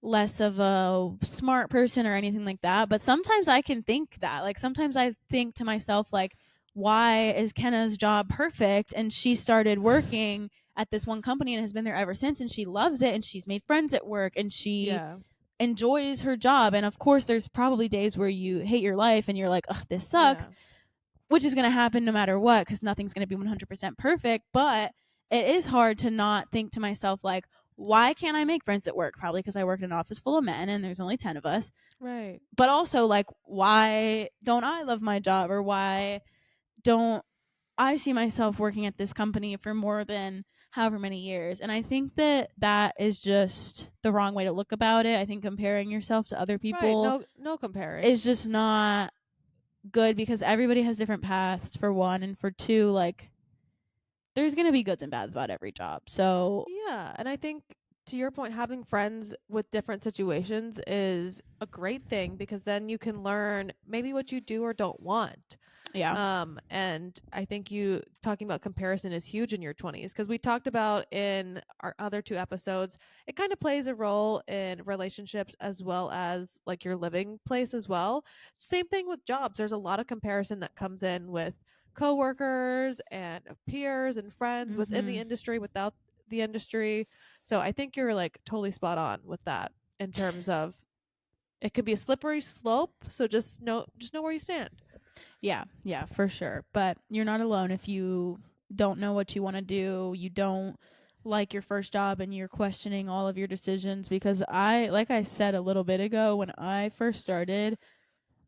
less of a smart person or anything like that. But sometimes I can think that. Like sometimes I think to myself like, why is Kenna's job perfect and she started working at this one company and has been there ever since, and she loves it, and she's made friends at work, and she Yeah. enjoys her job. And of course there's probably days where you hate your life and you're like, ugh, this sucks, Yeah. which is going to happen no matter what, because nothing's going to be 100% perfect. But it is hard to not think to myself, like, why can't I make friends at work? Probably because I work in an office full of men and there's only 10 of us. Right. But also, like, why don't I love my job? Or why don't I see myself working at this company for more than however many years? And I think that that is just the wrong way to look about it. I think comparing yourself to other Right. people No comparing. is just not good, because everybody has different paths, for one, and for two, like, there's going to be goods and bads about every job. So, Yeah, and I think to your point, having friends with different situations is a great thing because then you can learn maybe what you do or don't want. yeah. And I think you talking about comparison is huge in your 20s because we talked about in our other two episodes, it kind of plays a role in relationships as well as like your living place as well. Same thing with jobs. There's a lot of comparison that comes in with coworkers and peers and friends within the Mm-hmm. industry, without the industry. So I think you're like totally spot on with that in terms of it could be a slippery slope. So just know where you stand. Yeah, for sure. But you're not alone if you don't know what you want to do, you don't like your first job, and you're questioning all of your decisions. Because like I said a little bit ago, when I first started,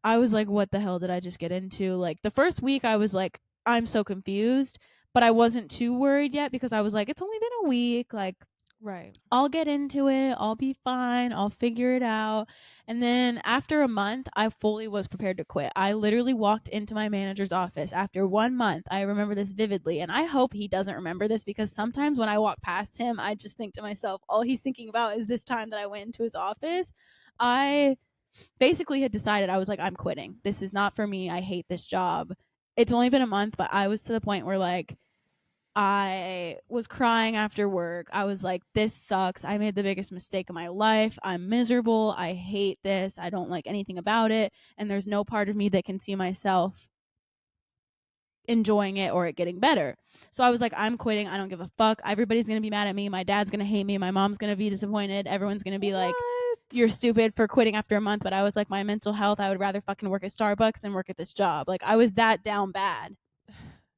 I was like, what the hell did I just get into? Like, the first week, I was like, I'm so confused, but I wasn't too worried yet, because I was like, it's only been a week. Like, Right. I'll get into it. I'll be fine. I'll figure it out. And then after a month, I fully was prepared to quit. I literally walked into my manager's office after 1 month. I remember this vividly. And I hope he doesn't remember this, because sometimes when I walk past him, I just think to myself, all he's thinking about is this time that I went into his office. I basically had decided, I was like, I'm quitting. This is not for me. I hate this job. It's only been a month, but I was to the point where, like, I was crying after work. I was like, this sucks. I made the biggest mistake of my life. I'm miserable. I hate this. I don't like anything about it. And there's no part of me that can see myself enjoying it or it getting better. So I was like, I'm quitting. I don't give a fuck. Everybody's going to be mad at me. My dad's going to hate me. My mom's going to be disappointed. Everyone's going to be like, What? you're stupid for quitting after a month. But I was like, my mental health, I would rather fucking work at Starbucks than work at this job. Like, I was that down bad.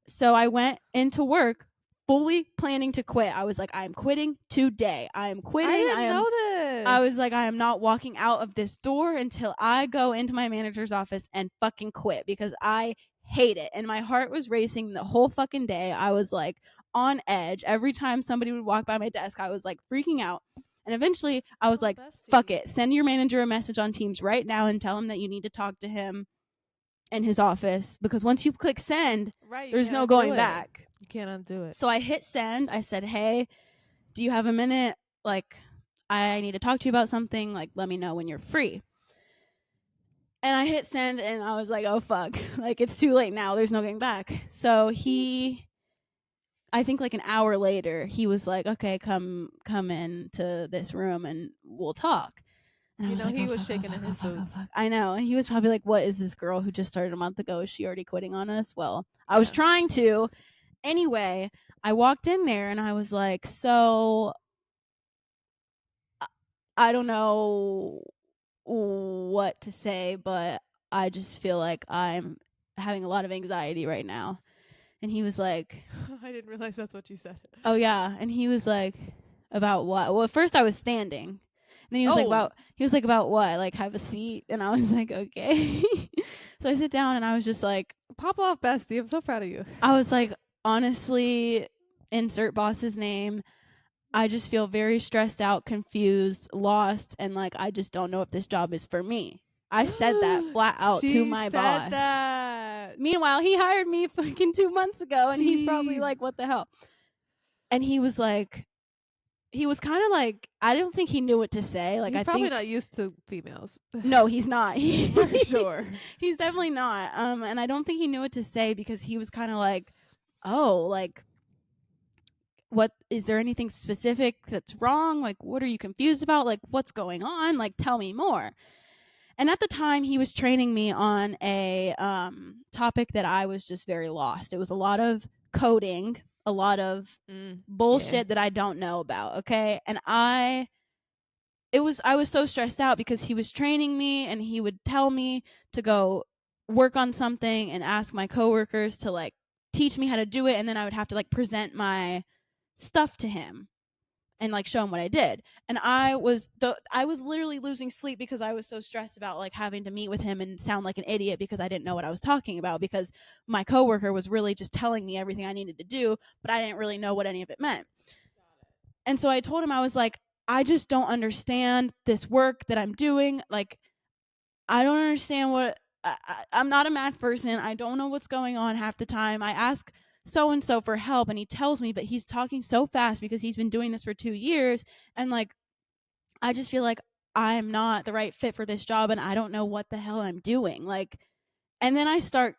So I went into work fully planning to quit. I was like, I'm quitting today. I'm quitting. I didn't know this. I was like, I am not walking out of this door until I go into my manager's office and fucking quit, because I hate it. And my heart was racing the whole fucking day. I was like on edge. Every time somebody would walk by my desk, I was like freaking out. And eventually I was like, fuck it. Send your manager a message on Teams right now and tell him that you need to talk to him in his office, because once you click send, right, there's no going back. You can't undo it. So I hit send. I said, hey, do you have a minute? Like, I need to talk to you about something. Like, let me know when you're free. And I hit send, and I was like, oh, fuck. Like, it's too late now. There's no going back. So I think like an hour later, he was like, okay, come into this room and we'll talk. And I was like, he oh, was fuck, shaking oh, in fuck, his oh, fuck, oh, boots. fuck. I know. And he was probably like, what is this girl who just started a month ago? Is she already quitting on us? Well, I was trying to. Anyway, I walked in there and I was like, so I don't know what to say, but I just feel like I'm having a lot of anxiety right now. And he was like, I didn't realize that's what you said. oh, yeah. And he was like, about what? Well, at first I was standing. And then he was like, about what? Like, have a seat. And I was like, okay. So I sit down and I was just like, Pop off, bestie. I'm so proud of you. I was like, honestly, insert boss's name. I just feel very stressed out, confused, lost, and like I just don't know if this job is for me. I said that flat out to my boss. That. Meanwhile, he hired me fucking 2 months ago, and he's probably like, what the hell? And he was like, he was kind of like, I don't think he knew what to say. Like, He's I probably think not used to females. no, he's not. For sure. He's definitely not. And I don't think he knew what to say, because he was kind of like, oh, like, what is there anything specific that's wrong? Like, what are you confused about? Like, what's going on? Like, tell me more. And at the time, he was training me on a topic that I was just very lost. It was a lot of coding, a lot of bullshit that I don't know about. Okay. And I was so stressed out because he was training me and he would tell me to go work on something and ask my coworkers to like teach me how to do it, and then I would have to like present my stuff to him and like show him what I did. And I was literally losing sleep because I was so stressed about like having to meet with him and sound like an idiot because I didn't know what I was talking about, because my coworker was really just telling me everything I needed to do, but I didn't really know what any of it meant. And so I told him, I was like, I just don't understand this work that I'm doing. Like, I don't understand what I'm not a math person. I don't know what's going on half the time. I ask so and so for help and he tells me, but he's talking so fast because he's been doing this for 2 years, and like I just feel like I'm not the right fit for this job and I don't know what the hell I'm doing. Like, and then I start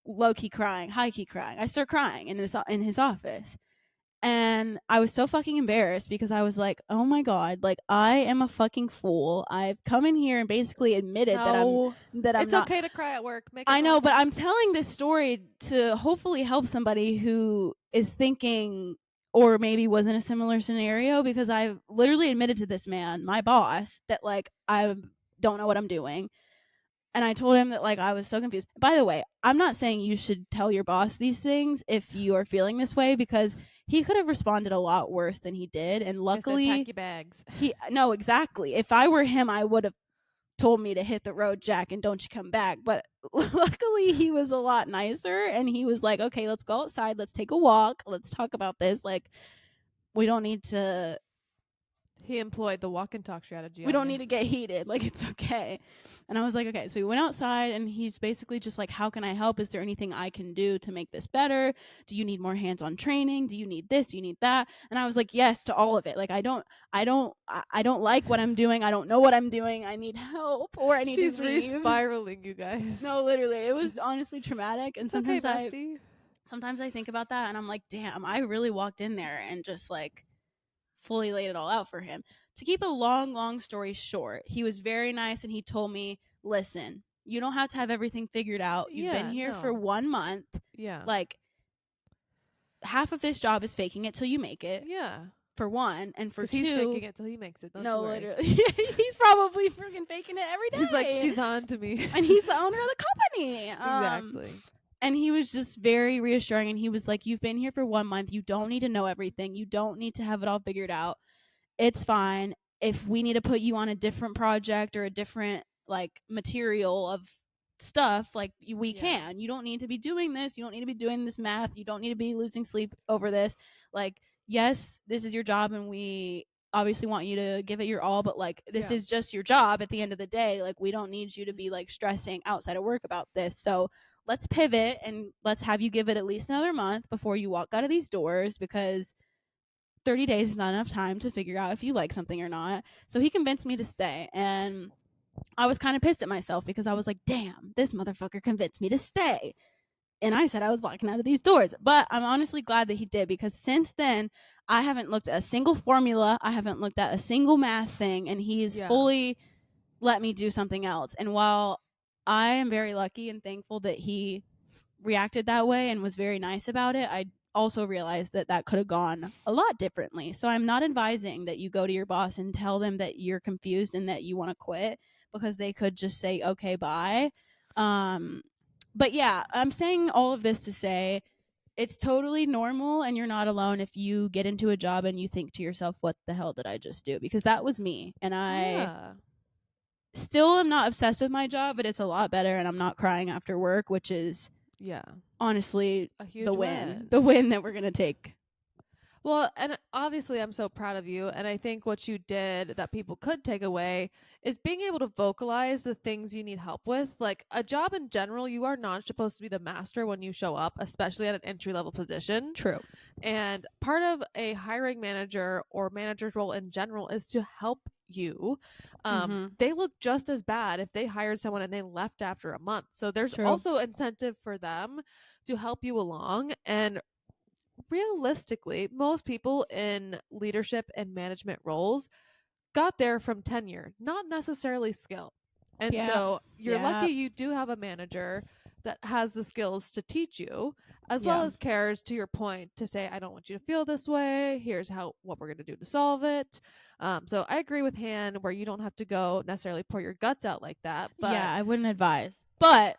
low key crying, high key crying. I start crying in his office. And I was so fucking embarrassed because I was like, "Oh my god, like I am a fucking fool. I've come in here and basically admitted No, that I'm it's not." okay to cry at work. Make I us know, laugh. but I'm telling this story to hopefully help somebody who is thinking or maybe was in a similar scenario, because I literally admitted to this man, my boss, that like I don't know what I'm doing. And I told him that like I was so confused. By the way, I'm not saying you should tell your boss these things if you are feeling this way, because he could have responded a lot worse than he did. And I said, pack luckily, your bags. he no, exactly. If I were him, I would have told me to hit the road, Jack, and don't you come back. But luckily, he was a lot nicer, and he was like, "Okay, let's go outside. Let's take a walk. Let's talk about this. Like, we don't need to He employed the walk and talk strategy. we don't need to get heated. Like, it's okay." And I was like, okay. So we went outside and he's basically just like, how can I help? Is there anything I can do to make this better? Do you need more hands-on training? Do you need this? Do you need that? And I was like, yes to all of it. Like, I don't like what I'm doing. I don't know what I'm doing. I need help, or I need She's to leave. re-spiraling, you guys. No, literally. It was honestly traumatic. And It's okay, bestie. sometimes I think about that and I'm like, damn, I really walked in there and just like fully laid it all out for him. To keep a long story short, he was very nice and he told me, listen, you don't have to have everything figured out. You've been here for 1 month. Yeah. Like, half of this job is faking it till you make it. Yeah. For one, and for two, he's faking it till he makes it. Don't you worry. literally, he's probably freaking faking it every day. He's like, she's on to me, and he's the owner of the company. Exactly. And he was just very reassuring, and he was like, you've been here for 1 month. You don't need to know everything. You don't need to have it all figured out. It's fine. If we need to put you on a different project or a different like material of stuff, like we can. You don't need to be doing this. You don't need to be doing this math. You don't need to be losing sleep over this. Like, yes, this is your job and we obviously want you to give it your all, but like this is just your job at the end of the day. Like, we don't need you to be like stressing outside of work about this. So let's pivot and let's have you give it at least another month before you walk out of these doors, because 30 days is not enough time to figure out if you like something or not. So he convinced me to stay. And I was kind of pissed at myself because I was like, damn, this motherfucker convinced me to stay. And I said I was walking out of these doors. But I'm honestly glad that he did, because since then, I haven't looked at a single formula. I haven't looked at a single math thing. And he's fully let me do something else. And while I am very lucky and thankful that he reacted that way and was very nice about it, I also realized that that could have gone a lot differently. So I'm not advising that you go to your boss and tell them that you're confused and that you want to quit, because they could just say, okay, bye. But yeah, I'm saying all of this to say it's totally normal and you're not alone if you get into a job and you think to yourself, what the hell did I just do? Because that was me. And I still am not obsessed with my job, but it's a lot better and I'm not crying after work, which is honestly a huge the win that we're gonna take. Well, and obviously I'm so proud of you, and I think what you did that people could take away is being able to vocalize the things you need help with. Like, a job in general, you are not supposed to be the master when you show up, especially at an entry level position. True. And part of a hiring manager or manager's role in general is to help you. They look just as bad if they hired someone and they left after a month. So there's also incentive for them to help you along. And realistically, most people in leadership and management roles got there from tenure, not necessarily skill. And Yeah. so you're Yeah. lucky you do have a manager that has the skills to teach you, as well Yeah. as cares, to your point, to say, I don't want you to feel this way. Here's what we're going to do to solve it. So I agree with Han where you don't have to go necessarily pour your guts out like that. But Yeah, I wouldn't advise. But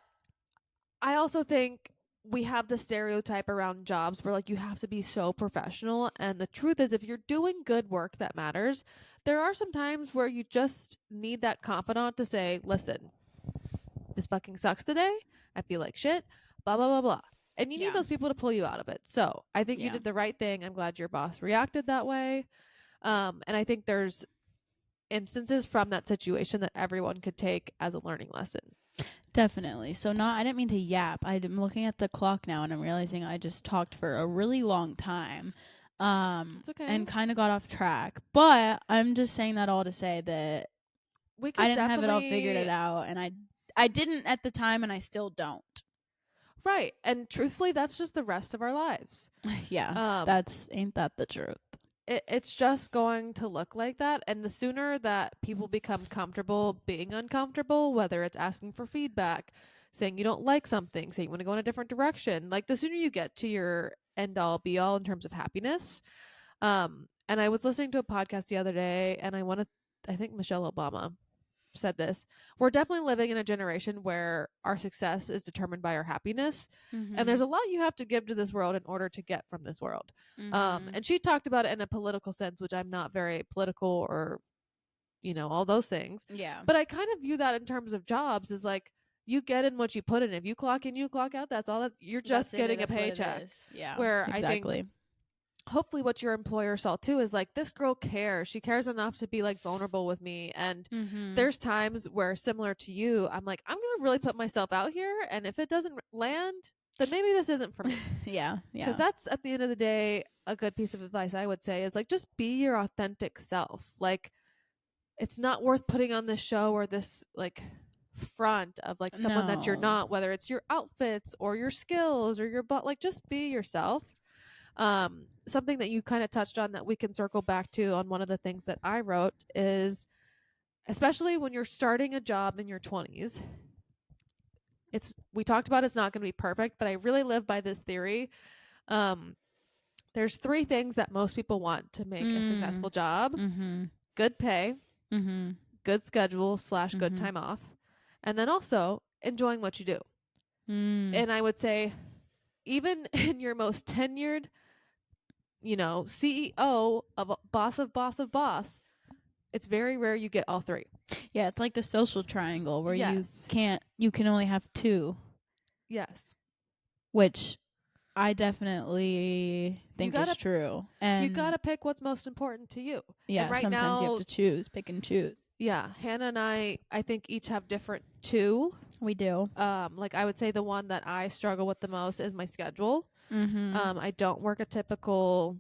I also think we have the stereotype around jobs where like you have to be so professional, and the truth is if you're doing good work that matters, there are some times where you just need that confidant to say, listen, this fucking sucks today. I feel like shit, blah blah blah blah. And you Yeah. need those people to pull you out of it. So I think you Yeah. did the right thing. I'm glad your boss reacted that way. And I think there's instances from that situation that everyone could take as a learning lesson. Definitely. So I didn't mean to yap. I'm looking at the clock now and I'm realizing I just talked for a really long time. It's okay. And kind of got off track. But I'm just saying that all to say that We could I didn't have it all definitely figured it out, and I didn't at the time, and I still don't. Right. And truthfully, that's just the rest of our lives. Yeah. Ain't that the truth? It's just going to look like that. And the sooner that people become comfortable being uncomfortable, whether it's asking for feedback, saying you don't like something, saying you want to go in a different direction, like the sooner you get to your end all be all in terms of happiness. And I was listening to a podcast the other day, and I think Michelle Obama said this. We're definitely living in a generation where our success is determined by our happiness. Mm-hmm. And there's a lot you have to give to this world in order to get from this world. Mm-hmm. And she talked about it in a political sense, which I'm not very political or, all those things. Yeah. But I kind of view that in terms of jobs as like, you get in what you put in. If you clock in, you clock out. That's all. You're just getting a paycheck. Yeah. Where exactly. I think hopefully what your employer saw too is like, this girl cares. She cares enough to be like vulnerable with me. And there's times where, similar to you, I'm like, I'm going to really put myself out here. And if it doesn't land, then maybe this isn't for me. Yeah. Yeah. Because that's, at the end of the day, a good piece of advice I would say is like, just be your authentic self. Like, it's not worth putting on this show or this like front of like someone that you're not, whether it's your outfits or your skills or your like, just be yourself. Something that you kind of touched on that we can circle back to on one of the things that I wrote is, especially when you're starting a job in your 20s, we talked about it's not going to be perfect, but I really live by this theory. There's 3 things that most people want to make a successful job: good pay, good schedule / good time off, and then also enjoying what you do. And I would say, even in your most tenured, CEO of boss of boss of boss, it's very rare you get all 3. Yeah, it's like the social triangle where Yes. you can only have 2. Yes. Which I definitely think is true. And you got to pick what's most important to you. Yeah, and right sometimes now, you have to pick and choose. Yeah, Hannah and I think each have different 2. We do. Like I would say the one that I struggle with the most is my schedule. I don't work a typical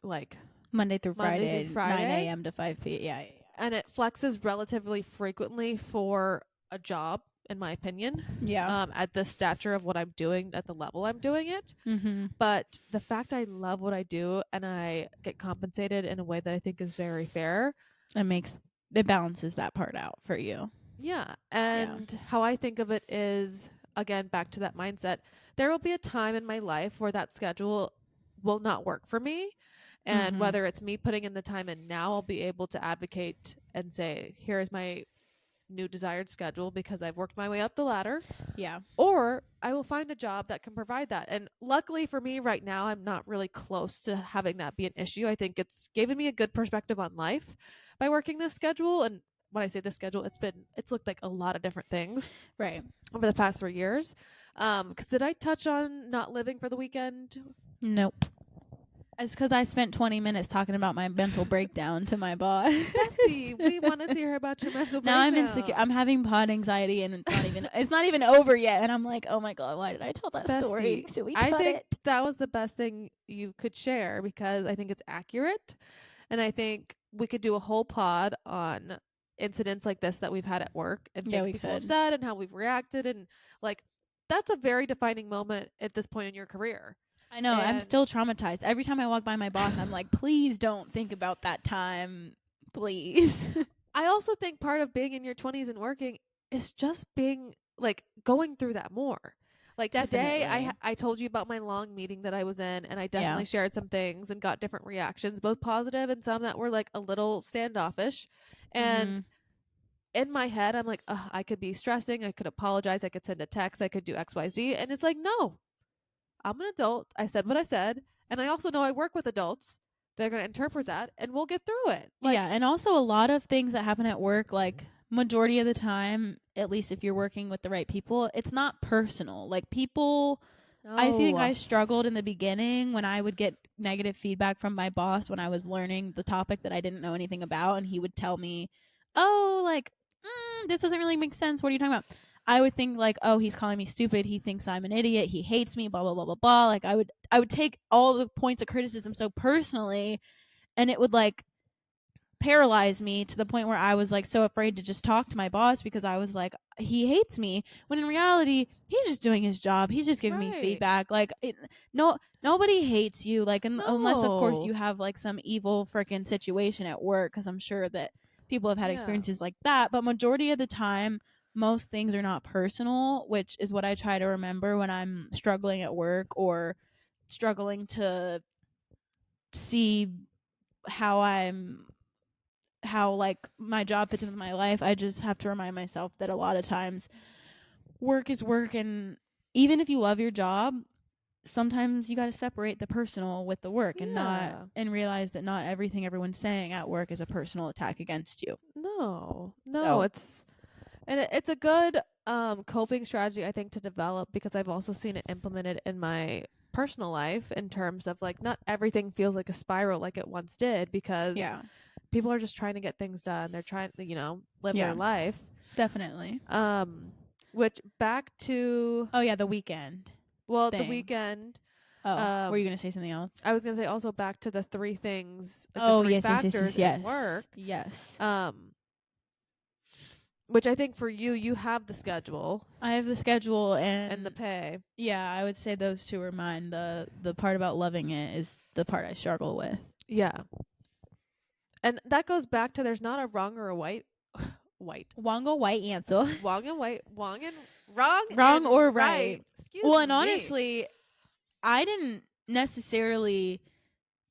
like Monday through Friday, 9 a.m. to 5 p.m. Yeah. And it flexes relatively frequently for a job, in my opinion. Yeah. At the stature of what I'm doing, at the level I'm doing it. But the fact I love what I do and I get compensated in a way that I think is very fair, it balances that part out for you. Yeah. And how I think of it is, again, back to that mindset, there will be a time in my life where that schedule will not work for me. And whether it's me putting in the time in now, I'll be able to advocate and say, here's my new desired schedule because I've worked my way up the ladder. Yeah. Or I will find a job that can provide that. And luckily for me right now, I'm not really close to having that be an issue. I think it's given me a good perspective on life by working this schedule. And when I say this schedule, it's looked like a lot of different things right over the past 3 years. Did I touch on not living for the weekend? Nope. It's because I spent 20 minutes talking about my mental breakdown to my boss. Bestie, we wanted to hear about your mental breakdown. Now I'm insecure. I'm having pod anxiety, and it's not even over yet. And I'm like, oh my god, why did I tell that story? Should we cut I think it? that was the best thing you could share because I think it's accurate, and I think we could do a whole pod on incidents like this that we've had at work and things people have said and how we've reacted, and like that's a very defining moment at this point in your career. I know. I'm still traumatized. Every time I walk by my boss, I'm like, please don't think about that time. Please. I also think part of being in your 20s and working is just being like going through that more. Like today, Definitely. I told you about my long meeting that I was in, and I Yeah. definitely shared some things and got different reactions, both positive and some that were like a little standoffish. And Mm-hmm. in my head, I'm like, ugh, I could be stressing, I could apologize, I could send a text, I could do X, Y, Z, and it's like, no, I'm an adult. I said what I said, and I also know I work with adults. They're gonna interpret that, and we'll get through it. Like, Yeah, and also a lot of things that happen at work, like majority of the time, at least if you're working with the right people, it's not personal. Like people, I think no, I struggled in the beginning when I would get negative feedback from my boss when I was learning the topic that I didn't know anything about, and he would tell me, "Oh, like this doesn't really make sense. What are you talking about?" I would think like, "Oh, he's calling me stupid. He thinks I'm an idiot. He hates me. Blah blah blah blah blah." Like I would take all the points of criticism so personally, and it would like paralyzed me to the point where I was like so afraid to just talk to my boss because I was like, he hates me. When in reality, he's just doing his job. He's just giving me right? feedback. Like, no, nobody hates you. Like, unless of course No, you have like some evil freaking situation at work. Because I'm sure that people have had yeah, experiences like that. But majority of the time, most things are not personal, which is what I try to remember when I'm struggling at work or struggling to see how I'm how like my job fits with my life. I just have to remind myself that a lot of times work is work, and even if you love your job, sometimes you got to separate the personal with the work and not yeah, and realize that not everything everyone's saying at work is a personal attack against you. no. So, It's a good coping strategy, I think, to develop, because I've also seen it implemented in my personal life in terms of like not everything feels like a spiral like it once did, because yeah. people are just trying to get things done. They're trying to, live their Yeah, life. definitely. Um, which back to, Oh yeah, the weekend well, the thing. weekend. Oh, were you Um, going to say something else? I was gonna say also back to the three things, like the Oh, three yes, yes, yes, yes, factors in yes. work. Yes. Um, which I think for you, you have the schedule I have the schedule and the and pay. yeah, I would say those two are mine. The part about loving it is the part I struggle with. Yeah. And that goes back to there's not a wrong or a white. Wongo white answer. Wrong and wrong Wrong and or right. right. Excuse Well, and me. honestly, I didn't necessarily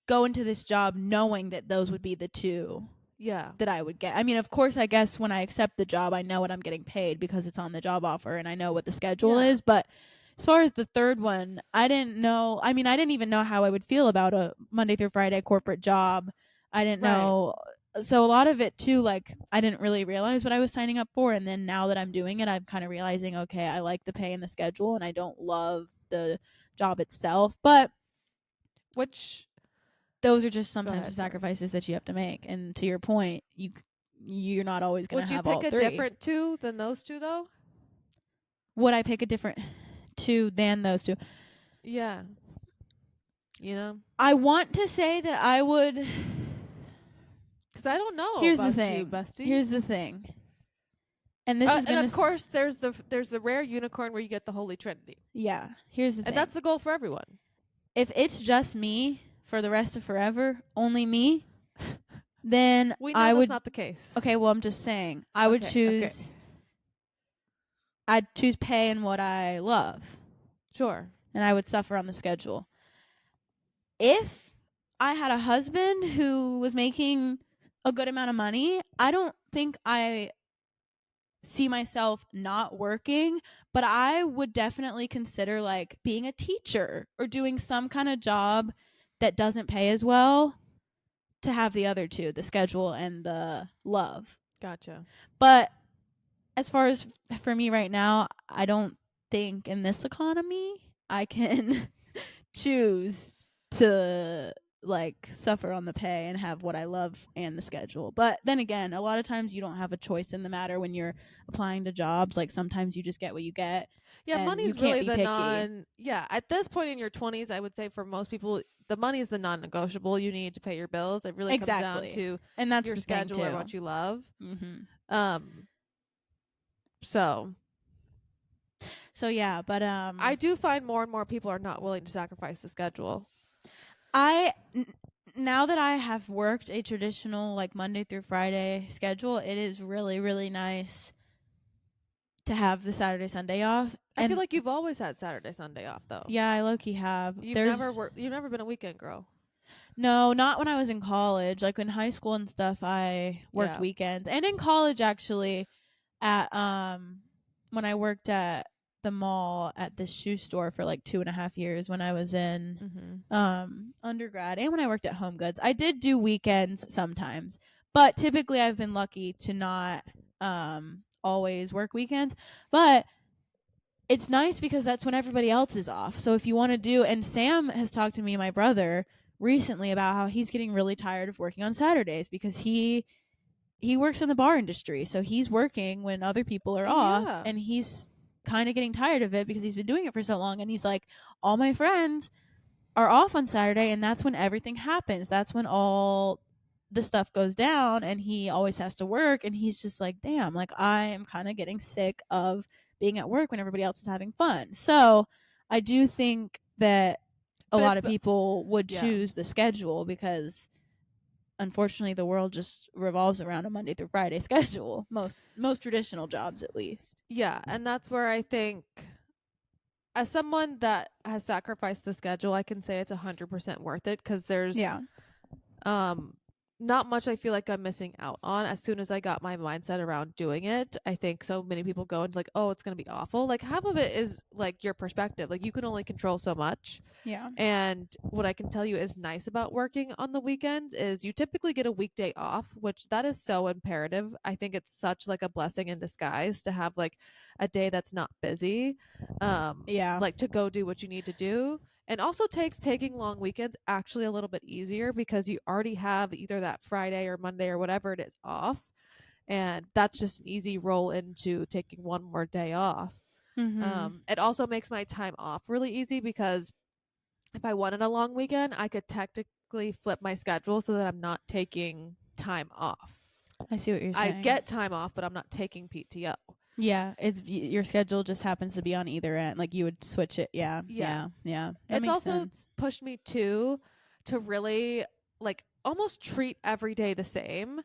go into this job knowing that those would be the two Yeah. that I would get. I mean, of course, I guess when I accept the job, I know what I'm getting paid because it's on the job offer and I know what the schedule Yeah. is. But as far as the third one, I didn't know. I mean, I didn't even know how I would feel about a Monday through Friday corporate job. I didn't Right. know. So a lot of it too, like I didn't really realize what I was signing up for. And then now that I'm doing it, I'm kind of realizing, okay, I like the pay and the schedule and I don't love the job itself. But Which those are just go sometimes the ahead, sorry. sacrifices that you have to make. And to your point, you're not always going Would to you have pick all a three. different two than those two though? Would I pick a different two than those two? Yeah. You know? I want to say that I would. Cuz I don't know Here's the about you, thing. bestie. Here's the thing. And this is And going to. of course there's the rare unicorn where you get the holy trinity. Yeah. Here's the And thing. that's the goal for everyone. If it's just me for the rest of forever, only me, then We know I that's would. not the case. Okay, well, I'm just saying. I would Okay. Okay. choose. I'd choose pay and what I love. Sure. And I would suffer on the schedule. If I had a husband who was making a good amount of money, I don't think I see myself not working, but I would definitely consider like being a teacher or doing some kind of job that doesn't pay as well to have the other two, the schedule and the love. Gotcha. But as far as for me right now, I don't think in this economy I can choose to like suffer on the pay and have what I love and the schedule. But then again, a lot of times you don't have a choice in the matter when you're applying to jobs. Like sometimes you just get what you get Yeah, and you money's can't really be the picky. at this point in your 20s, I would say for most people, the money is the non-negotiable. You need to pay your bills. It really comes down Exactly. to And that's your the thing schedule or too. what you love. Mhm. Um, so So yeah, but I do find more and more people are not willing to sacrifice the schedule. I now that I have worked a traditional like Monday through Friday schedule, it is really, really nice to have the Saturday, Sunday off. I feel And like you've always had Saturday, Sunday off though. yeah, I low key have. You've never been a weekend girl. No, not when I was in college. Like in high school and stuff, I worked Yeah. weekends. And in college actually at when I worked at the mall at this shoe store for like 2.5 years when I was in undergrad and when I worked at Home Goods. I did do weekends sometimes. But typically I've been lucky to not always work weekends. But it's nice because that's when everybody else is off. So if you want to do, and Sam has talked to me, my brother, recently about how he's getting really tired of working on Saturdays because he works in the bar industry. So he's working when other people are off, Yeah. and he's kind of getting tired of it because he's been doing it for so long. And he's like, all my friends are off on Saturday, and that's when everything happens. That's when all the stuff goes down, and he always has to work. And he's just like, damn, like I am kind of getting sick of being at work when everybody else is having fun. So I do think that a But lot it's of people would yeah. choose the schedule because unfortunately the world just revolves around a Monday through Friday schedule. Most traditional jobs at least. Yeah, and that's where I think as someone that has sacrificed the schedule, I can say it's 100% worth it because there's Yeah. um not much I feel like I'm missing out on as soon as I got my mindset around doing it. I think so many people go into like, oh, it's going to be awful. Like half of it is like your perspective. Like you can only control so much. Yeah. And what I can tell you is nice about working on the weekends is you typically get a weekday off, which that is so imperative. I think it's such like a blessing in disguise to have like a day that's not busy. Yeah. Like to go do what you need to do. And also takes taking long weekends actually a little bit easier because you already have either that Friday or Monday or whatever it is off. And that's just an easy roll into taking one more day off. Mhm. It also makes my time off really easy because if I wanted a long weekend, I could technically flip my schedule so that I'm not taking time off. I see what you're I saying. get time off, but I'm not taking PTO. Yeah, it's your schedule just happens to be on either end. Like you would switch it. Yeah. Yeah. That It's makes also sense. pushed me to really like almost treat every day the same.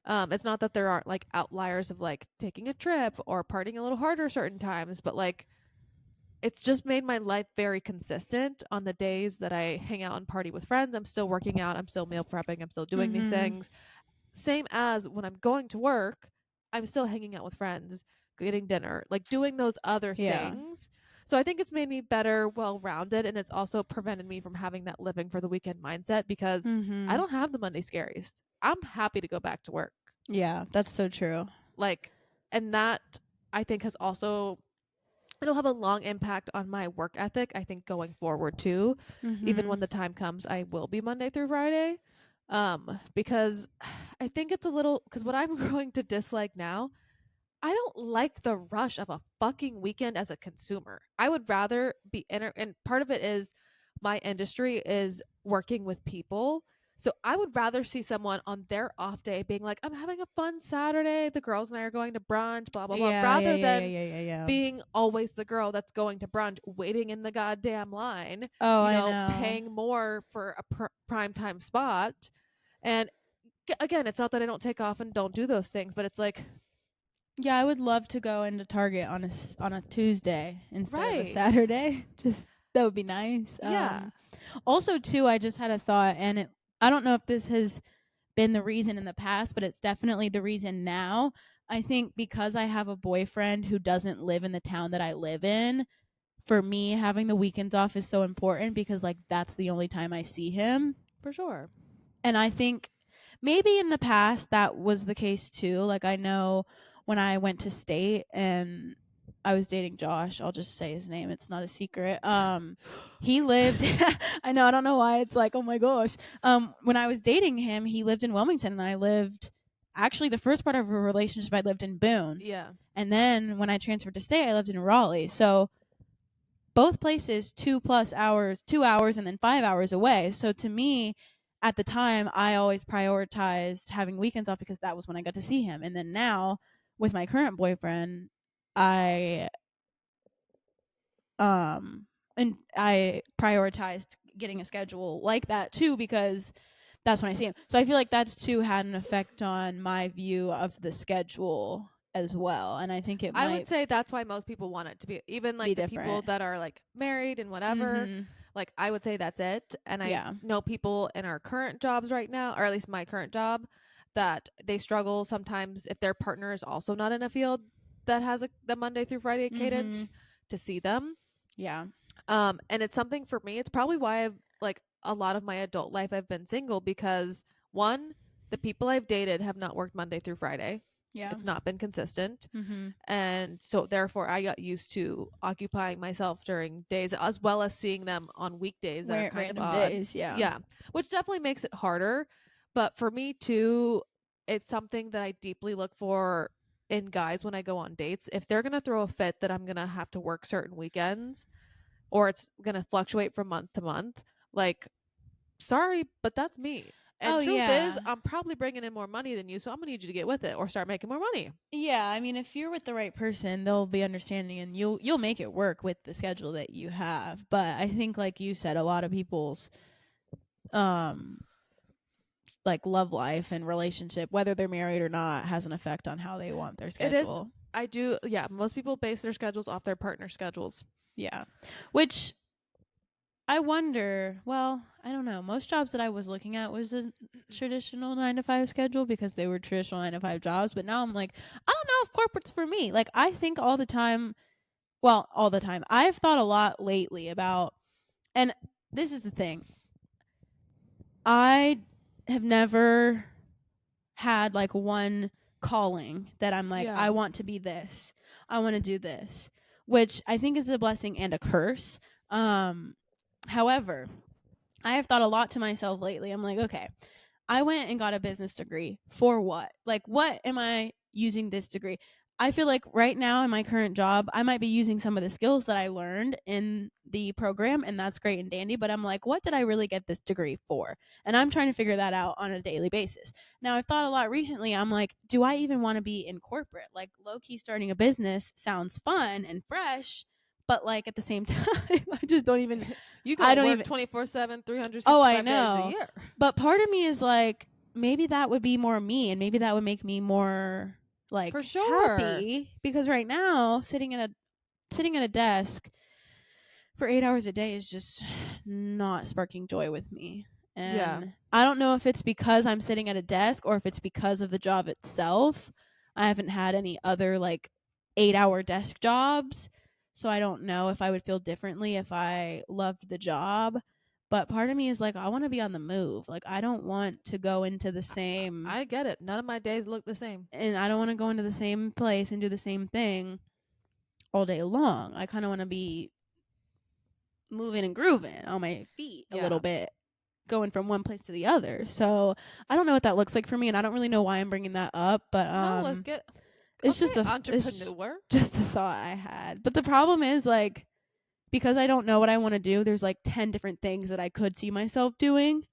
It's not that there aren't like outliers of like taking a trip or partying a little harder certain times, but like it's just made my life very consistent. On the days that I hang out and party with friends, I'm still working out, I'm still meal prepping, I'm still doing these Mhm. things. Same as when I'm going to work, I'm still hanging out with friends, getting dinner, like doing those other Yeah. things. So I think it's made me better, well rounded, and it's also prevented me from having that living for the weekend mindset because I Mhm. don't have the Monday scaries. I'm happy to go back to work. Yeah, that's so true. Like, and that I think has also it'll have a long impact on my work ethic, I think, going forward too. Even Mhm. when the time comes, I will be Monday through Friday. Because I think it's a little because what I'm growing to dislike now, I don't like the rush of a fucking weekend as a consumer. I would rather be and part of it is my industry is working with people. So I would rather see someone on their off day being like, I'm having a fun Saturday. The girls and I are going to brunch, blah, blah, blah, Yeah, yeah, rather yeah, yeah, than yeah, yeah, yeah. being always the girl that's going to brunch, waiting in the goddamn line, Oh, I know. paying more for a prime time spot. And again, it's not that I don't take off and don't do those things, but it's like, Yeah, I would love to go into Target on on a Tuesday instead of a right. Saturday. Just that would be nice. Yeah. Also too, I just had a thought, and I don't know if this has been the reason in the past, but it's definitely the reason now. I think because I have a boyfriend who doesn't live in the town that I live in, for me having the weekends off is so important because like that's the only time I see him. For sure. And I think maybe in the past that was the case too. Like I know when I went to state and I was dating Josh, I'll just say his name. It's not a secret. He lived I know, I don't know why it's like, oh my gosh. When I was dating him, he lived in Wilmington and I lived actually the first part of a relationship I lived in Boone. Yeah. And then when I transferred to state, I lived in Raleigh. So both places 2+ hours, 2 hours, and then 5 hours away. So to me, at the time, I always prioritized having weekends off because that was when I got to see him. And then now, with my current boyfriend, I and I prioritized getting a schedule like that too because that's when I see him. So I feel like that's too had an effect on my view of the schedule as well. And I think it I would might say that's why most people want it to be, even be like the people different. that are like married and whatever. Mm-hmm. Like I would say that's it. And I Yeah. know people in our current jobs right now, or at least my current job, that they struggle sometimes if their partner is also not in a field that has the Monday through Friday Mm-hmm. cadence to see them. Yeah. And it's something for me. It's probably why I've like a lot of my adult life I've been single, because one, the people I've dated have not worked Monday through Friday. Yeah. It's not been consistent. Mm-hmm. And so therefore I got used to occupying myself during days as well as seeing them on weekdays that are kind of Random odd. days. Yeah. Yeah. Which definitely makes it harder. But for me too, it's something that I deeply look for in guys when I go on dates. If they're going to throw a fit that I'm going to have to work certain weekends, or it's going to fluctuate from month to month, like, sorry, but that's me. And Oh, truth is, yeah. I'm probably bringing in more money than you, so I'm going to need you to get with it or start making more money. Yeah, I mean, if you're with the right person, they'll be understanding, and you'll make it work with the schedule that you have. But I think, like you said, a lot of people's um like love life and relationship, whether they're married or not, has an effect on how they want their It is. schedule. I do. Yeah. Most people base their schedules off their partner schedules. Yeah, which I wonder. Well, I don't know. Most jobs that I was looking at was a traditional 9 to 5 schedule because they were traditional 9 to 5 jobs. But now I'm like, I don't know if corporate's for me. Like, I think all the time. Well, all the time. I've thought a lot lately about, and this is the thing. I have never had like one calling that I'm like, Yeah. I want to be this. I want to do this, which I think is a blessing and a curse. However, I have thought a lot to myself lately. I'm like, okay, I went and got a business degree for what? Like, what am I using this degree? I feel like right now in my current job, I might be using some of the skills that I learned in the program, and that's great and dandy. But I'm like, what did I really get this degree for? And I'm trying to figure that out on a daily basis. Now, I've thought a lot recently. I'm like, do I even want to be in corporate? Like, low key starting a business sounds fun and fresh, but like at the same time, I just don't even. You I go don't work even. 24/7, 365 Oh, I days a know. year. But part of me is like, maybe that would be more me, and maybe that would make me more like For sure. happy, because right now sitting at a desk for 8 hours a day is just not sparking joy with me. Yeah. And I don't know if it's because I'm sitting at a desk or if it's because of the job itself. I haven't had any other like 8 hour desk jobs. So I don't know if I would feel differently if I loved the job. But part of me is like, I want to be on the move. Like, I don't want to go into the same, I get it. None of my days look the same. and I don't want to go into the same place and do the same thing all day long. I kind of want to be moving and grooving on my feet a Yeah. little bit, going from one place to the other. So I don't know what that looks like for me, and I don't really know why I'm bringing that up. But No, let's get. it's Okay, just entrepreneur. just a thought I had. But the problem is like, because I don't know what I want to do, there's like 10 different things that I could see myself doing.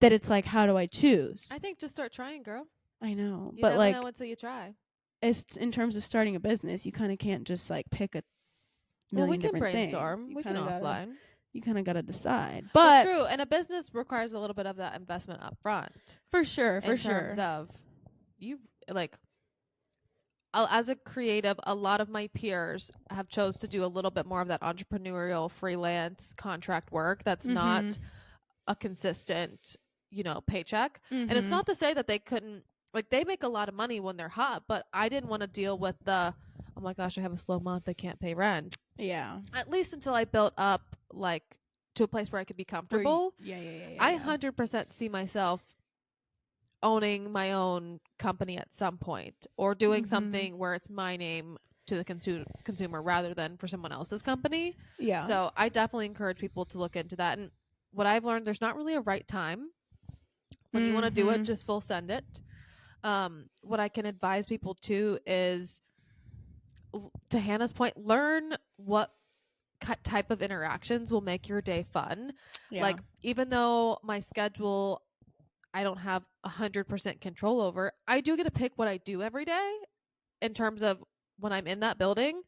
That it's like, how do I choose? I think just start trying, girl. I know, You but never like, know until you try. it's in terms of starting a business, you kind of can't just like pick a Well, we million can different things. brainstorm. You We can kind of gotta offline. you kind of gotta decide. Well, But true. And a business requires a little bit of that investment up front. for sure, In terms of you, like, as a creative, a lot of my peers have chose to do a little bit more of that entrepreneurial freelance contract work that's not a consistent, paycheck. And it's not to say that they couldn't, like, they make a lot of money when they're hot, but I didn't want to deal with the, oh my gosh, I have a slow month, I can't pay rent. Yeah. At least until I built up, like, to a place where I could be comfortable. Yeah. I 100% see myself owning my own company at some point, or doing something where it's my name to the consumer rather than for someone else's company. Yeah. So I definitely encourage people to look into that. And what I've learned, there's not really a right time. When you want to do it, just full send it. What I can advise people to is, to Hannah's point, learn what type of interactions will make your day fun. Yeah. Like, even though my schedule, I don't have 100% control over, I do get to pick what I do every day. In terms of when I'm in that building,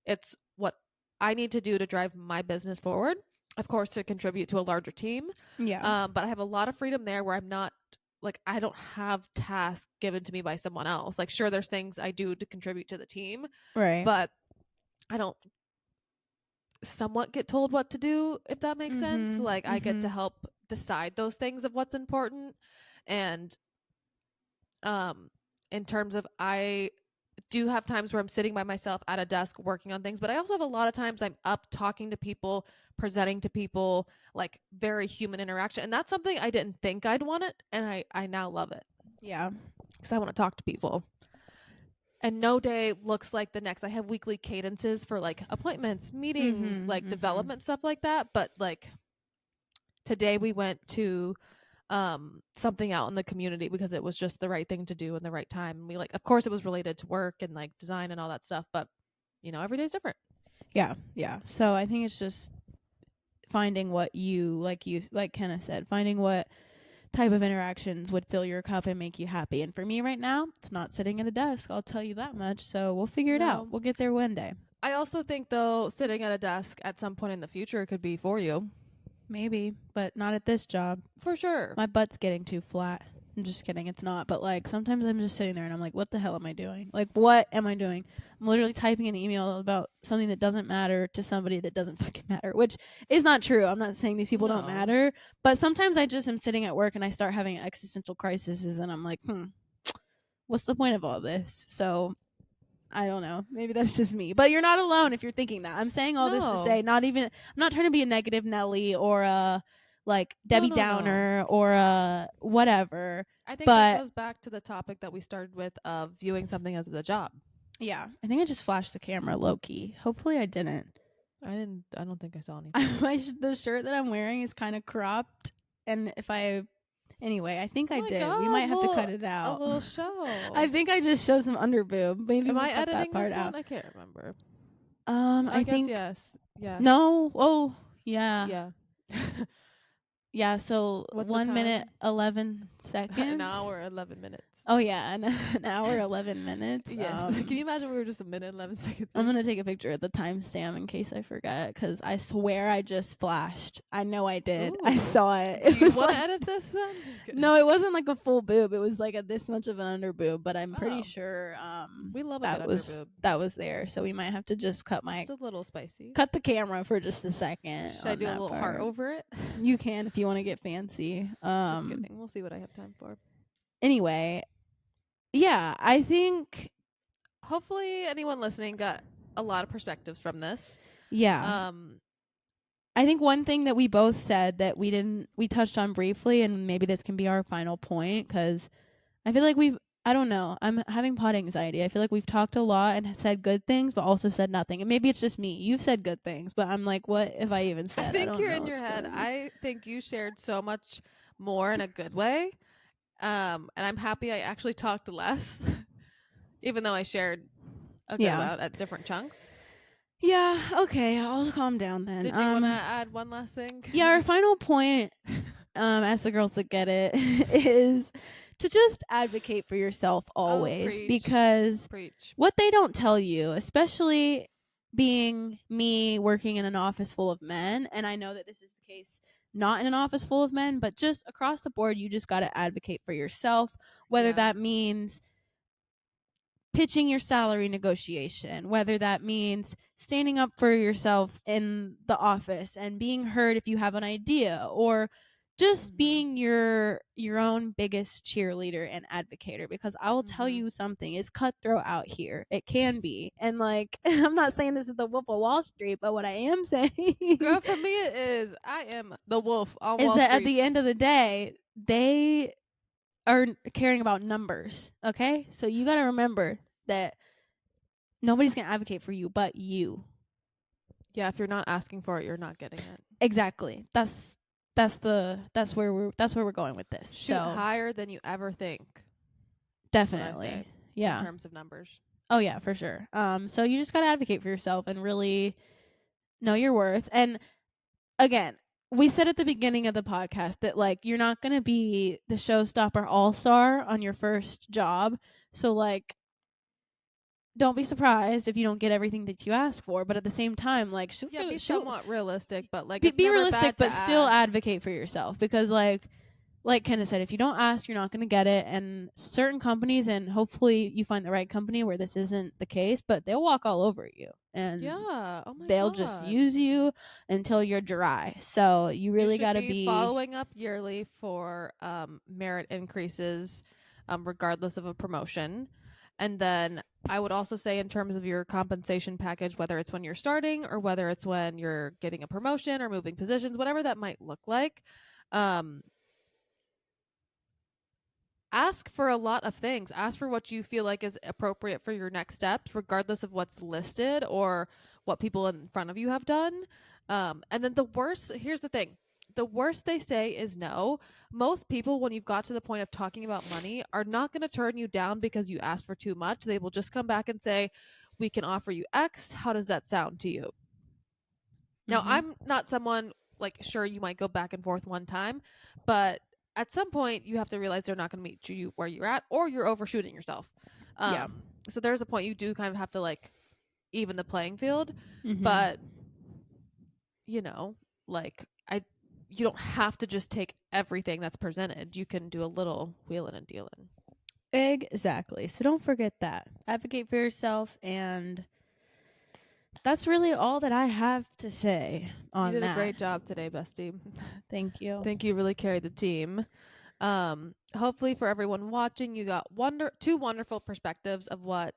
it's what I need to do to drive my business forward. of course, to contribute to a larger team. Yeah. But I have a lot of freedom there where I'm not like I don't have tasks given to me by someone else. Like, sure, there's things I do to contribute to the team, Right. but I don't somewhat get told what to do, if that makes sense. Like, I get to help decide those things of what's important. And in terms of, I do have times where I'm sitting by myself at a desk working on things, but I also have a lot of times I'm up talking to people, presenting to people, like very human interaction. And that's something I didn't think I'd want it, and I now love it. Yeah. Because I want to talk to people. And no day looks like the next. I have weekly cadences for like appointments, meetings, like development stuff like that. But like today we went to something out in the community because it was just the right thing to do in the right time. And we like, of course it was related to work and like design and all that stuff, but you know, every day's different. Yeah. Yeah. So I think it's just finding what you like Kenna said, finding what type of interactions would fill your cup and make you happy. And for me right now, it's not sitting at a desk, I'll tell you that much. So we'll figure it out. We'll get there one day. I also think though, sitting at a desk at some point in the future could be for you. Maybe, but not at this job. For sure. My butt's getting too flat. I'm just kidding. It's not. But like sometimes I'm just sitting there and I'm like, what the hell am I doing? Like, what am I doing? I'm literally typing an email about something that doesn't matter to somebody that doesn't fucking matter, which is not true. I'm not saying these people don't matter. But sometimes I just am sitting at work and I start having existential crises and I'm like, what's the point of all this? So I don't know. Maybe that's just me. But you're not alone if you're thinking that. I'm saying all this to say, I'm not trying to be a negative Nelly or a like Debbie Downer or a whatever. I think that goes back to the topic that we started with of viewing something as a job. Yeah. I think I just flashed the camera low key. Hopefully I didn't. I don't think I saw anything. The shirt that I'm wearing is kind of cropped. And anyway, I think I did. God, we might have to cut it out. A little show. I think I just showed some underboob. Maybe am we'll I cut editing that part this out. one? I can't remember. I guess think yes. No. Oh, yeah. Yeah. Yeah, so What's 1 minute 11 seconds. An hour 11 minutes. Oh yeah, an hour 11 minutes. Yes. Can you imagine we were just a minute 11 seconds? I'm gonna take a picture of the timestamp in case I forget, because I swear I just flashed. I know I did. Ooh. I saw it. Do you want to edit this then? No, it wasn't like a full boob. It was like this much of an under boob, but I'm pretty sure we love that was there. So we might have to just cut just a little spicy. Cut the camera for just a second. Should I do a little heart over it? You can if you want to get fancy. Just kidding. We'll see what I have time for. Anyway, yeah, I think hopefully anyone listening got a lot of perspectives from this. Yeah. I think one thing that we both said that we touched on briefly, and maybe this can be our final point, because I feel like I don't know, I'm having pod anxiety. I feel like we've talked a lot and said good things, but also said nothing. And maybe it's just me. You've said good things, but I'm like, what have I even said? I think you're in your head. I think you shared so much more in a good way. And I'm happy I actually talked less, even though I shared a good amount at different chunks. Yeah, okay, I'll calm down then. Did you want to add one last thing? Yeah, our final point, as the girls that get it, is to just advocate for yourself always. Because what they don't tell you, especially being me working in an office full of men, and I know that this is the case not in an office full of men, but just across the board, you just got to advocate for yourself, whether that means pitching your salary negotiation, whether that means standing up for yourself in the office and being heard if you have an idea, or just being your own biggest cheerleader and advocator. Because I will tell you something, it's cutthroat out here. It can be. And like, I'm not saying this is the Wolf of Wall Street, but what I am saying, girl, for me it is, I am the wolf on Wall Street. Is that at the end of the day, they are caring about numbers. Okay, so you got to remember that nobody's gonna advocate for you but you. Yeah, if you're not asking for it, you're not getting it. Exactly. That's where we're going with this. Shoot higher than you ever think. Definitely. Yeah. In terms of numbers. Oh yeah, for sure. So you just gotta advocate for yourself and really know your worth. And again, we said at the beginning of the podcast that like you're not gonna be the showstopper all-star on your first job. So like, don't be surprised if you don't get everything that you ask for. But at the same time, like, be somewhat realistic, but like be it's never realistic, bad to but still ask. advocate for yourself, because like Kenna said, if you don't ask, you're not going to get it. And certain companies, and hopefully you find the right company where this isn't the case, but they'll walk all over you and Yeah. Oh my they'll god. just use you until you're dry. So you really should got to be following up yearly for merit increases, regardless of a promotion. And then I would also say, in terms of your compensation package, whether it's when you're starting or whether it's when you're getting a promotion or moving positions, whatever that might look like, um, ask for a lot of things. Ask for what you feel like is appropriate for your next steps, regardless of what's listed or what people in front of you have done. And then here's the thing. The worst they say is no. Most people, when you've got to the point of talking about money, are not going to turn you down because you asked for too much. They will just come back and say, we can offer you X. How does that sound to you? Now, I'm not someone, like, sure, you might go back and forth one time, but at some point you have to realize they're not going to meet you where you're at, or you're overshooting yourself. Yeah. So there's a point you do kind of have to, like, even the playing field, Mhm. but you know, like, you don't have to just take everything that's presented. You can do a little wheeling and dealing. Exactly. So don't forget that. Advocate for yourself, and that's really all that I have to say on You did that. a great job today, bestie. Thank you. Think you really carried the team. Hopefully for everyone watching, you got two wonderful perspectives of what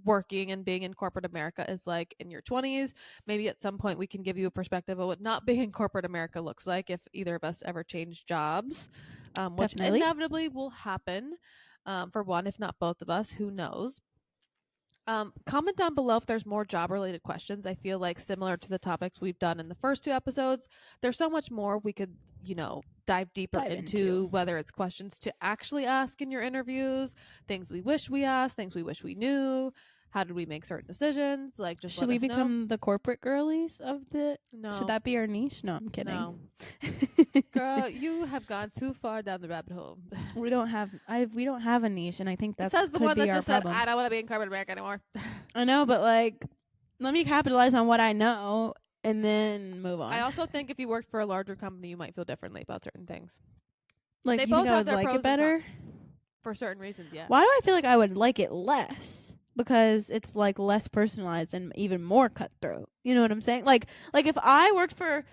working and being in corporate America is like in your 20s. Maybe at some point we can give you a perspective of what not being in corporate America looks like if either of us ever change jobs, which Definitely. inevitably will happen, for one, if not both of us. Who knows? Comment down below if there's more job related questions. I feel like, similar to the topics we've done in the first 2 episodes, there's so much more we could, dive deeper into, whether it's questions to actually ask in your interviews, things we wish we asked, things we wish we knew, how did we make certain decisions, like, just should we become know. the corporate girlies of the No. Should that be our niche? No, I'm kidding. No. Girl, you have gone too far down the rabbit hole. we don't have a niche, and I think that's Says the one that just problem. said, I don't want to be in corporate America anymore. I know, but like, let me capitalize on what I know and then move on. I also think if you worked for a larger company, you might feel differently about certain things. Like, They you both think I have would their like pros it better and for certain reasons. Yeah. Why do I feel like I would like it less? Because it's like less personalized and even more cutthroat. You know what I'm saying? Like if I worked for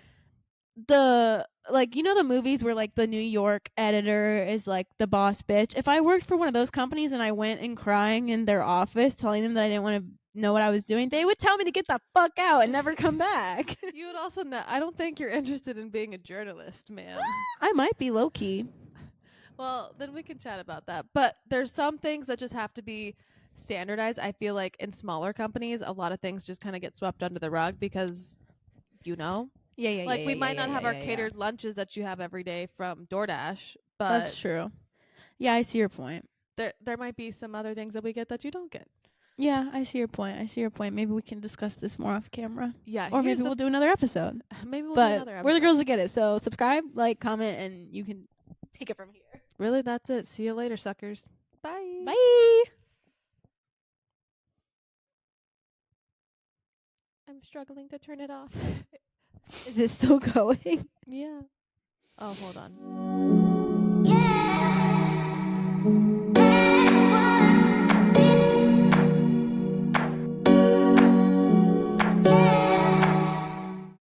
the, like, the movies where like the New York editor is like the boss bitch. If I worked for one of those companies and I went and crying in their office telling them that I didn't want to know what I was doing, they would tell me to get the fuck out and never come back. You would also know. I don't think you're interested in being a journalist, ma'am. I might be low key. Well, then we can chat about that. But there's some things that just have to be standardized. I feel like in smaller companies, a lot of things just kind of get swept under the rug because, Yeah. we might not have our catered lunches that you have every day from DoorDash, but that's true. Yeah, I see your point. There might be some other things that we get that you don't get. Yeah, I see your point. Maybe we can discuss this more off camera. Yeah. Or maybe we'll do another episode. Maybe we'll do another episode. We're the girls that get it. So subscribe, like, comment, and you can take it from here. Really, that's it. See you later, suckers. Bye. Bye. I'm struggling to turn it off. Is it still going? Yeah. Oh, hold on. Yeah.